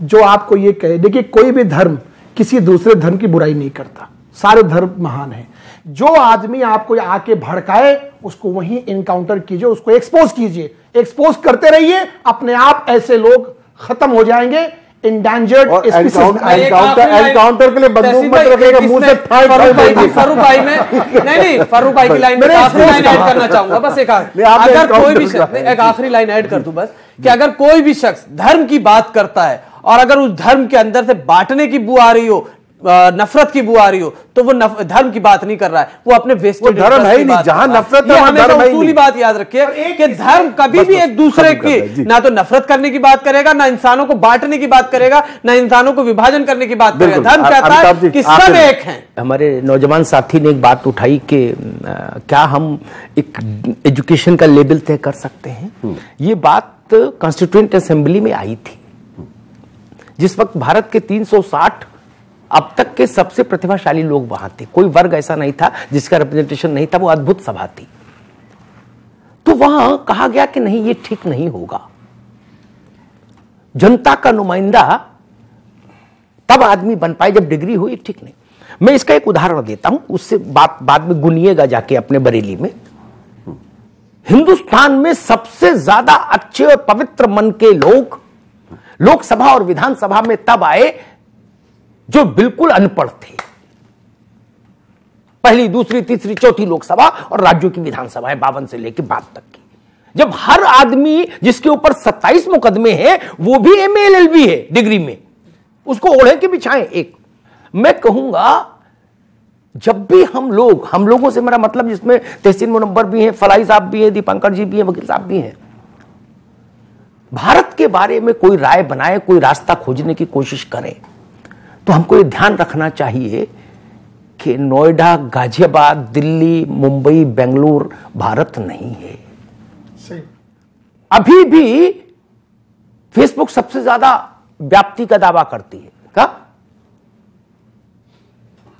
जो आपको ये कहे, देखिए कोई भी धर्म किसी दूसरे धर्म की बुराई नहीं करता, सारे धर्म महान हैं। जो आदमी आपको आके भड़काए उसको वहीं इनकाउंटर कीजिए, उसको एक्सपोज कीजिए, एक्सपोज करते रहिए, अपने आप ऐसे लोग खत्म हो जाएंगे। इंडेंजर्ड एनकाउंटर के लिए बंदूक मत रखिएगा, मुंह से फरूक भाई में नहीं फरूक भाई की लाइन में आखिरी लाइन ऐड करना चाहूंगा। बस एक अगर कोई भी शख्स, एक आखिरी लाइन ऐड कर दूं बस, कि अगर कोई भी शख्स धर्म की बात करता है और अगर उस धर्म के अंदर से बांटने की बू आ रही हो, नफरत की बू आ रही हो, तो वो धर्म की बात नहीं कर रहा है, वो अपने वेस्टेड धर्म है ही नहीं। जहां नफरत है वहां धर्म है ही नहीं। बात याद रखिए कि धर्म कभी भी एक दूसरे की ना तो नफरत करने की बात करेगा, ना इंसानों को बांटने की बात करेगा, ना इंसानों को विभाजन करने की बात करेगा। धर्म कहता है कि सब एक हैं। हमारे नौजवान साथी ने एक बात उठाई कि क्या हम एक एजुकेशन का लेवल तय कर सकते हैं। ये बात कॉन्स्टिट्यूएंट असेंबली में आई थी, जिस वक्त भारत के 360 अब तक के सबसे प्रतिभाशाली लोग वहां थे। कोई वर्ग ऐसा नहीं था जिसका रिप्रेजेंटेशन नहीं था। वो अद्भुत सभा थी। तो वहां कहा गया कि नहीं, ये ठीक नहीं होगा। जनता का नुमाइंदा तब आदमी बन पाए जब डिग्री हुई, ठीक नहीं। मैं इसका एक उदाहरण देता हूं, उससे बात बाद में गुनिएगा जाके अपने बरेली में। हिंदुस्तान में सबसे ज्यादा अच्छे और पवित्र मन के लोग लोकसभा और विधानसभा में तब आए जो बिल्कुल अनपढ़ थे। पहली, दूसरी, तीसरी, चौथी लोकसभा और राज्यों की विधानसभा है 52 से लेकर 62 तक की। जब हर आदमी जिसके ऊपर 27 मुकदमे हैं, वो भी MA LLB है डिग्री में, उसको ओढ़े के बिछाएं। एक मैं कहूंगा जब भी हम लोगों से मेरा मतलब जिसमें तहसीन मुनव्वर भी हैं, फलाई साहब भी हैं, दीपांकर जी भी हैं, वकील साहब भी हैं, भारत के बारे में कोई राय बनाए, कोई रास्ता खोजने की कोशिश करें, तो हमको ये ध्यान रखना चाहिए कि नोएडा, गाजियाबाद, दिल्ली, मुंबई, बेंगलुरु भारत नहीं है। सही। अभी भी फेसबुक सबसे ज्यादा व्याप्ति का दावा करती है। क्या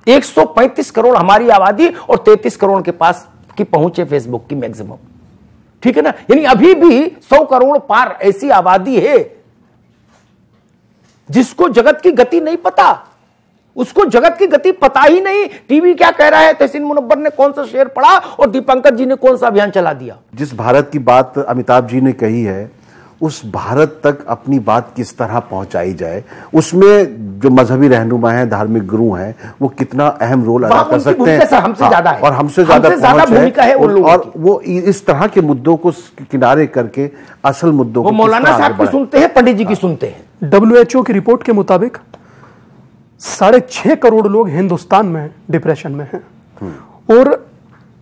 135 करोड़ हमारी आबादी और 33 करोड़ के पास की पहुंच है फेसबुक की मैक्सिमम, ठीक है ना। यानी अभी भी 100 करोड़ पार ऐसी आबादी है जिसको जगत की गति नहीं पता, उसको जगत की गति पता ही नहीं। टीवी क्या कह रहा है, तहसीन मुनव्वर ने कौन सा शेर पढ़ा और दीपांकर जी ने कौन सा अभियान चला दिया। जिस भारत की बात अमिताभ जी ने कही है, उस भारत तक अपनी बात किस तरह पहुंचाई जाए, उसमें जो मजहबी रहनुमा हैं, धार्मिक गुरु हैं, वो कितना अहम रोल अदा कर सकते हैं। हमसे ज्यादा है और हमसे ज्यादा भूमिका है उन लोगों और वो इस तरह के मुद्दों को किनारे करके असल मुद्दों को मौलाना साहब की सुनते हैं, पंडित जी की सुनते हैं। WHO की रिपोर्ट के मुताबिक 6.5 करोड़ लोग हिंदुस्तान में डिप्रेशन में हैं और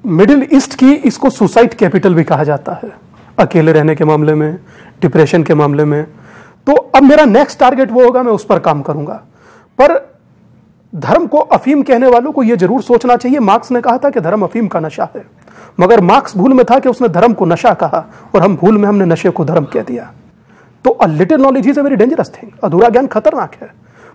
मिडिल ईस्ट की इसको सुसाइड कैपिटल भी कहा जाता है, अकेले रहने के मामले में, डिप्रेशन के मामले में। तो अब मेरा नेक्स्ट टारगेट वो होगा, मैं उस पर काम करूंगा। पर धर्म को अफीम कहने वालों को यह जरूर सोचना चाहिए, मार्क्स ने कहा था कि धर्म अफीम का नशा है, मगर मार्क्स भूल में था कि उसने धर्म को नशा कहा और हम भूल में हमने नशे को धर्म कह दिया। तो a little knowledge is a very dangerous thing. अधूरा ज्ञान खतरनाक है।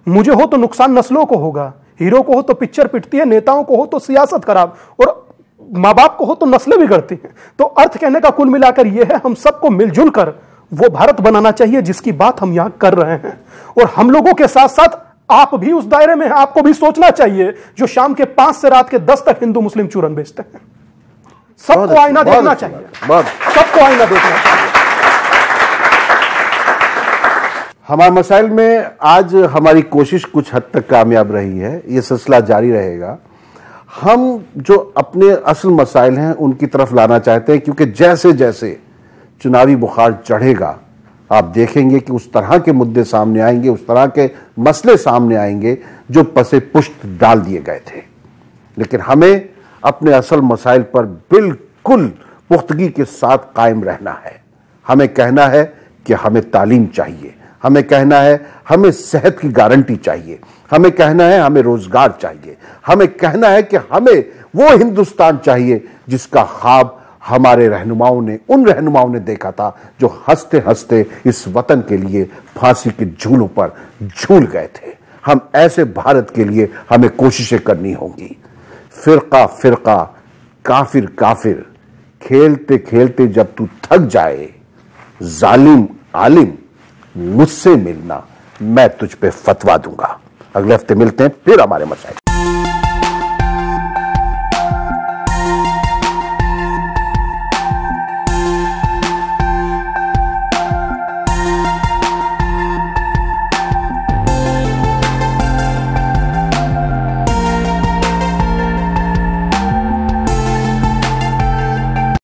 मुझे हो तो नुकसान नस्लों को होगा, हीरो को हो तो पिक्चर पिटती है, नेताओं को हो तो सियासत खराब, और माँ बाप को हो तो नस्लें बिगड़ती हैं। तो अर्थ कहने का कुल मिलाकर यह है, हम सबको मिलजुल कर वो भारत बनाना चाहिए जिसकी बात हम यहां कर रहे हैं। और हम लोगों के साथ साथ आप भी उस दायरे में हैं, आपको भी सोचना चाहिए जो शाम के 5 से रात के 10 तक हिंदू मुस्लिम चूरन बेचते हैं। सबको आईना देखना चाहिए, सबको आईना देखना चाहिए। हमारे मसाइल में आज हमारी कोशिश कुछ हद तक कामयाब रही है, ये सिलसिला जारी रहेगा। हम जो अपने असल मसाइल हैं उनकी तरफ लाना चाहते हैं, क्योंकि जैसे जैसे चुनावी बुखार चढ़ेगा आप देखेंगे कि उस तरह के मुद्दे सामने आएंगे, उस तरह के मसले सामने आएंगे जो पसे पुष्ट डाल दिए गए थे। लेकिन हमें अपने असल मसाइल पर बिल्कुल पुख्तगी के साथ कायम रहना है। हमें कहना है कि हमें तालीम चाहिए, हमें कहना है हमें सेहत की गारंटी चाहिए, हमें कहना है हमें रोजगार चाहिए, हमें कहना है कि हमें वो हिंदुस्तान चाहिए जिसका ख्वाब हमारे रहनुमाओं ने, उन रहनुमाओं ने देखा था जो हंसते हंसते इस वतन के लिए फांसी के झूलों पर झूल गए थे। हम ऐसे भारत के लिए हमें कोशिशें करनी होंगी। फिरका फिरका, काफिर काफिर, खेलते खेलते जब तू थक जाए, जालिम आलिम मुझसे मिलना, मैं तुझ पे फतवा दूंगा। अगले हफ्ते मिलते हैं फिर हमारे मसाइल।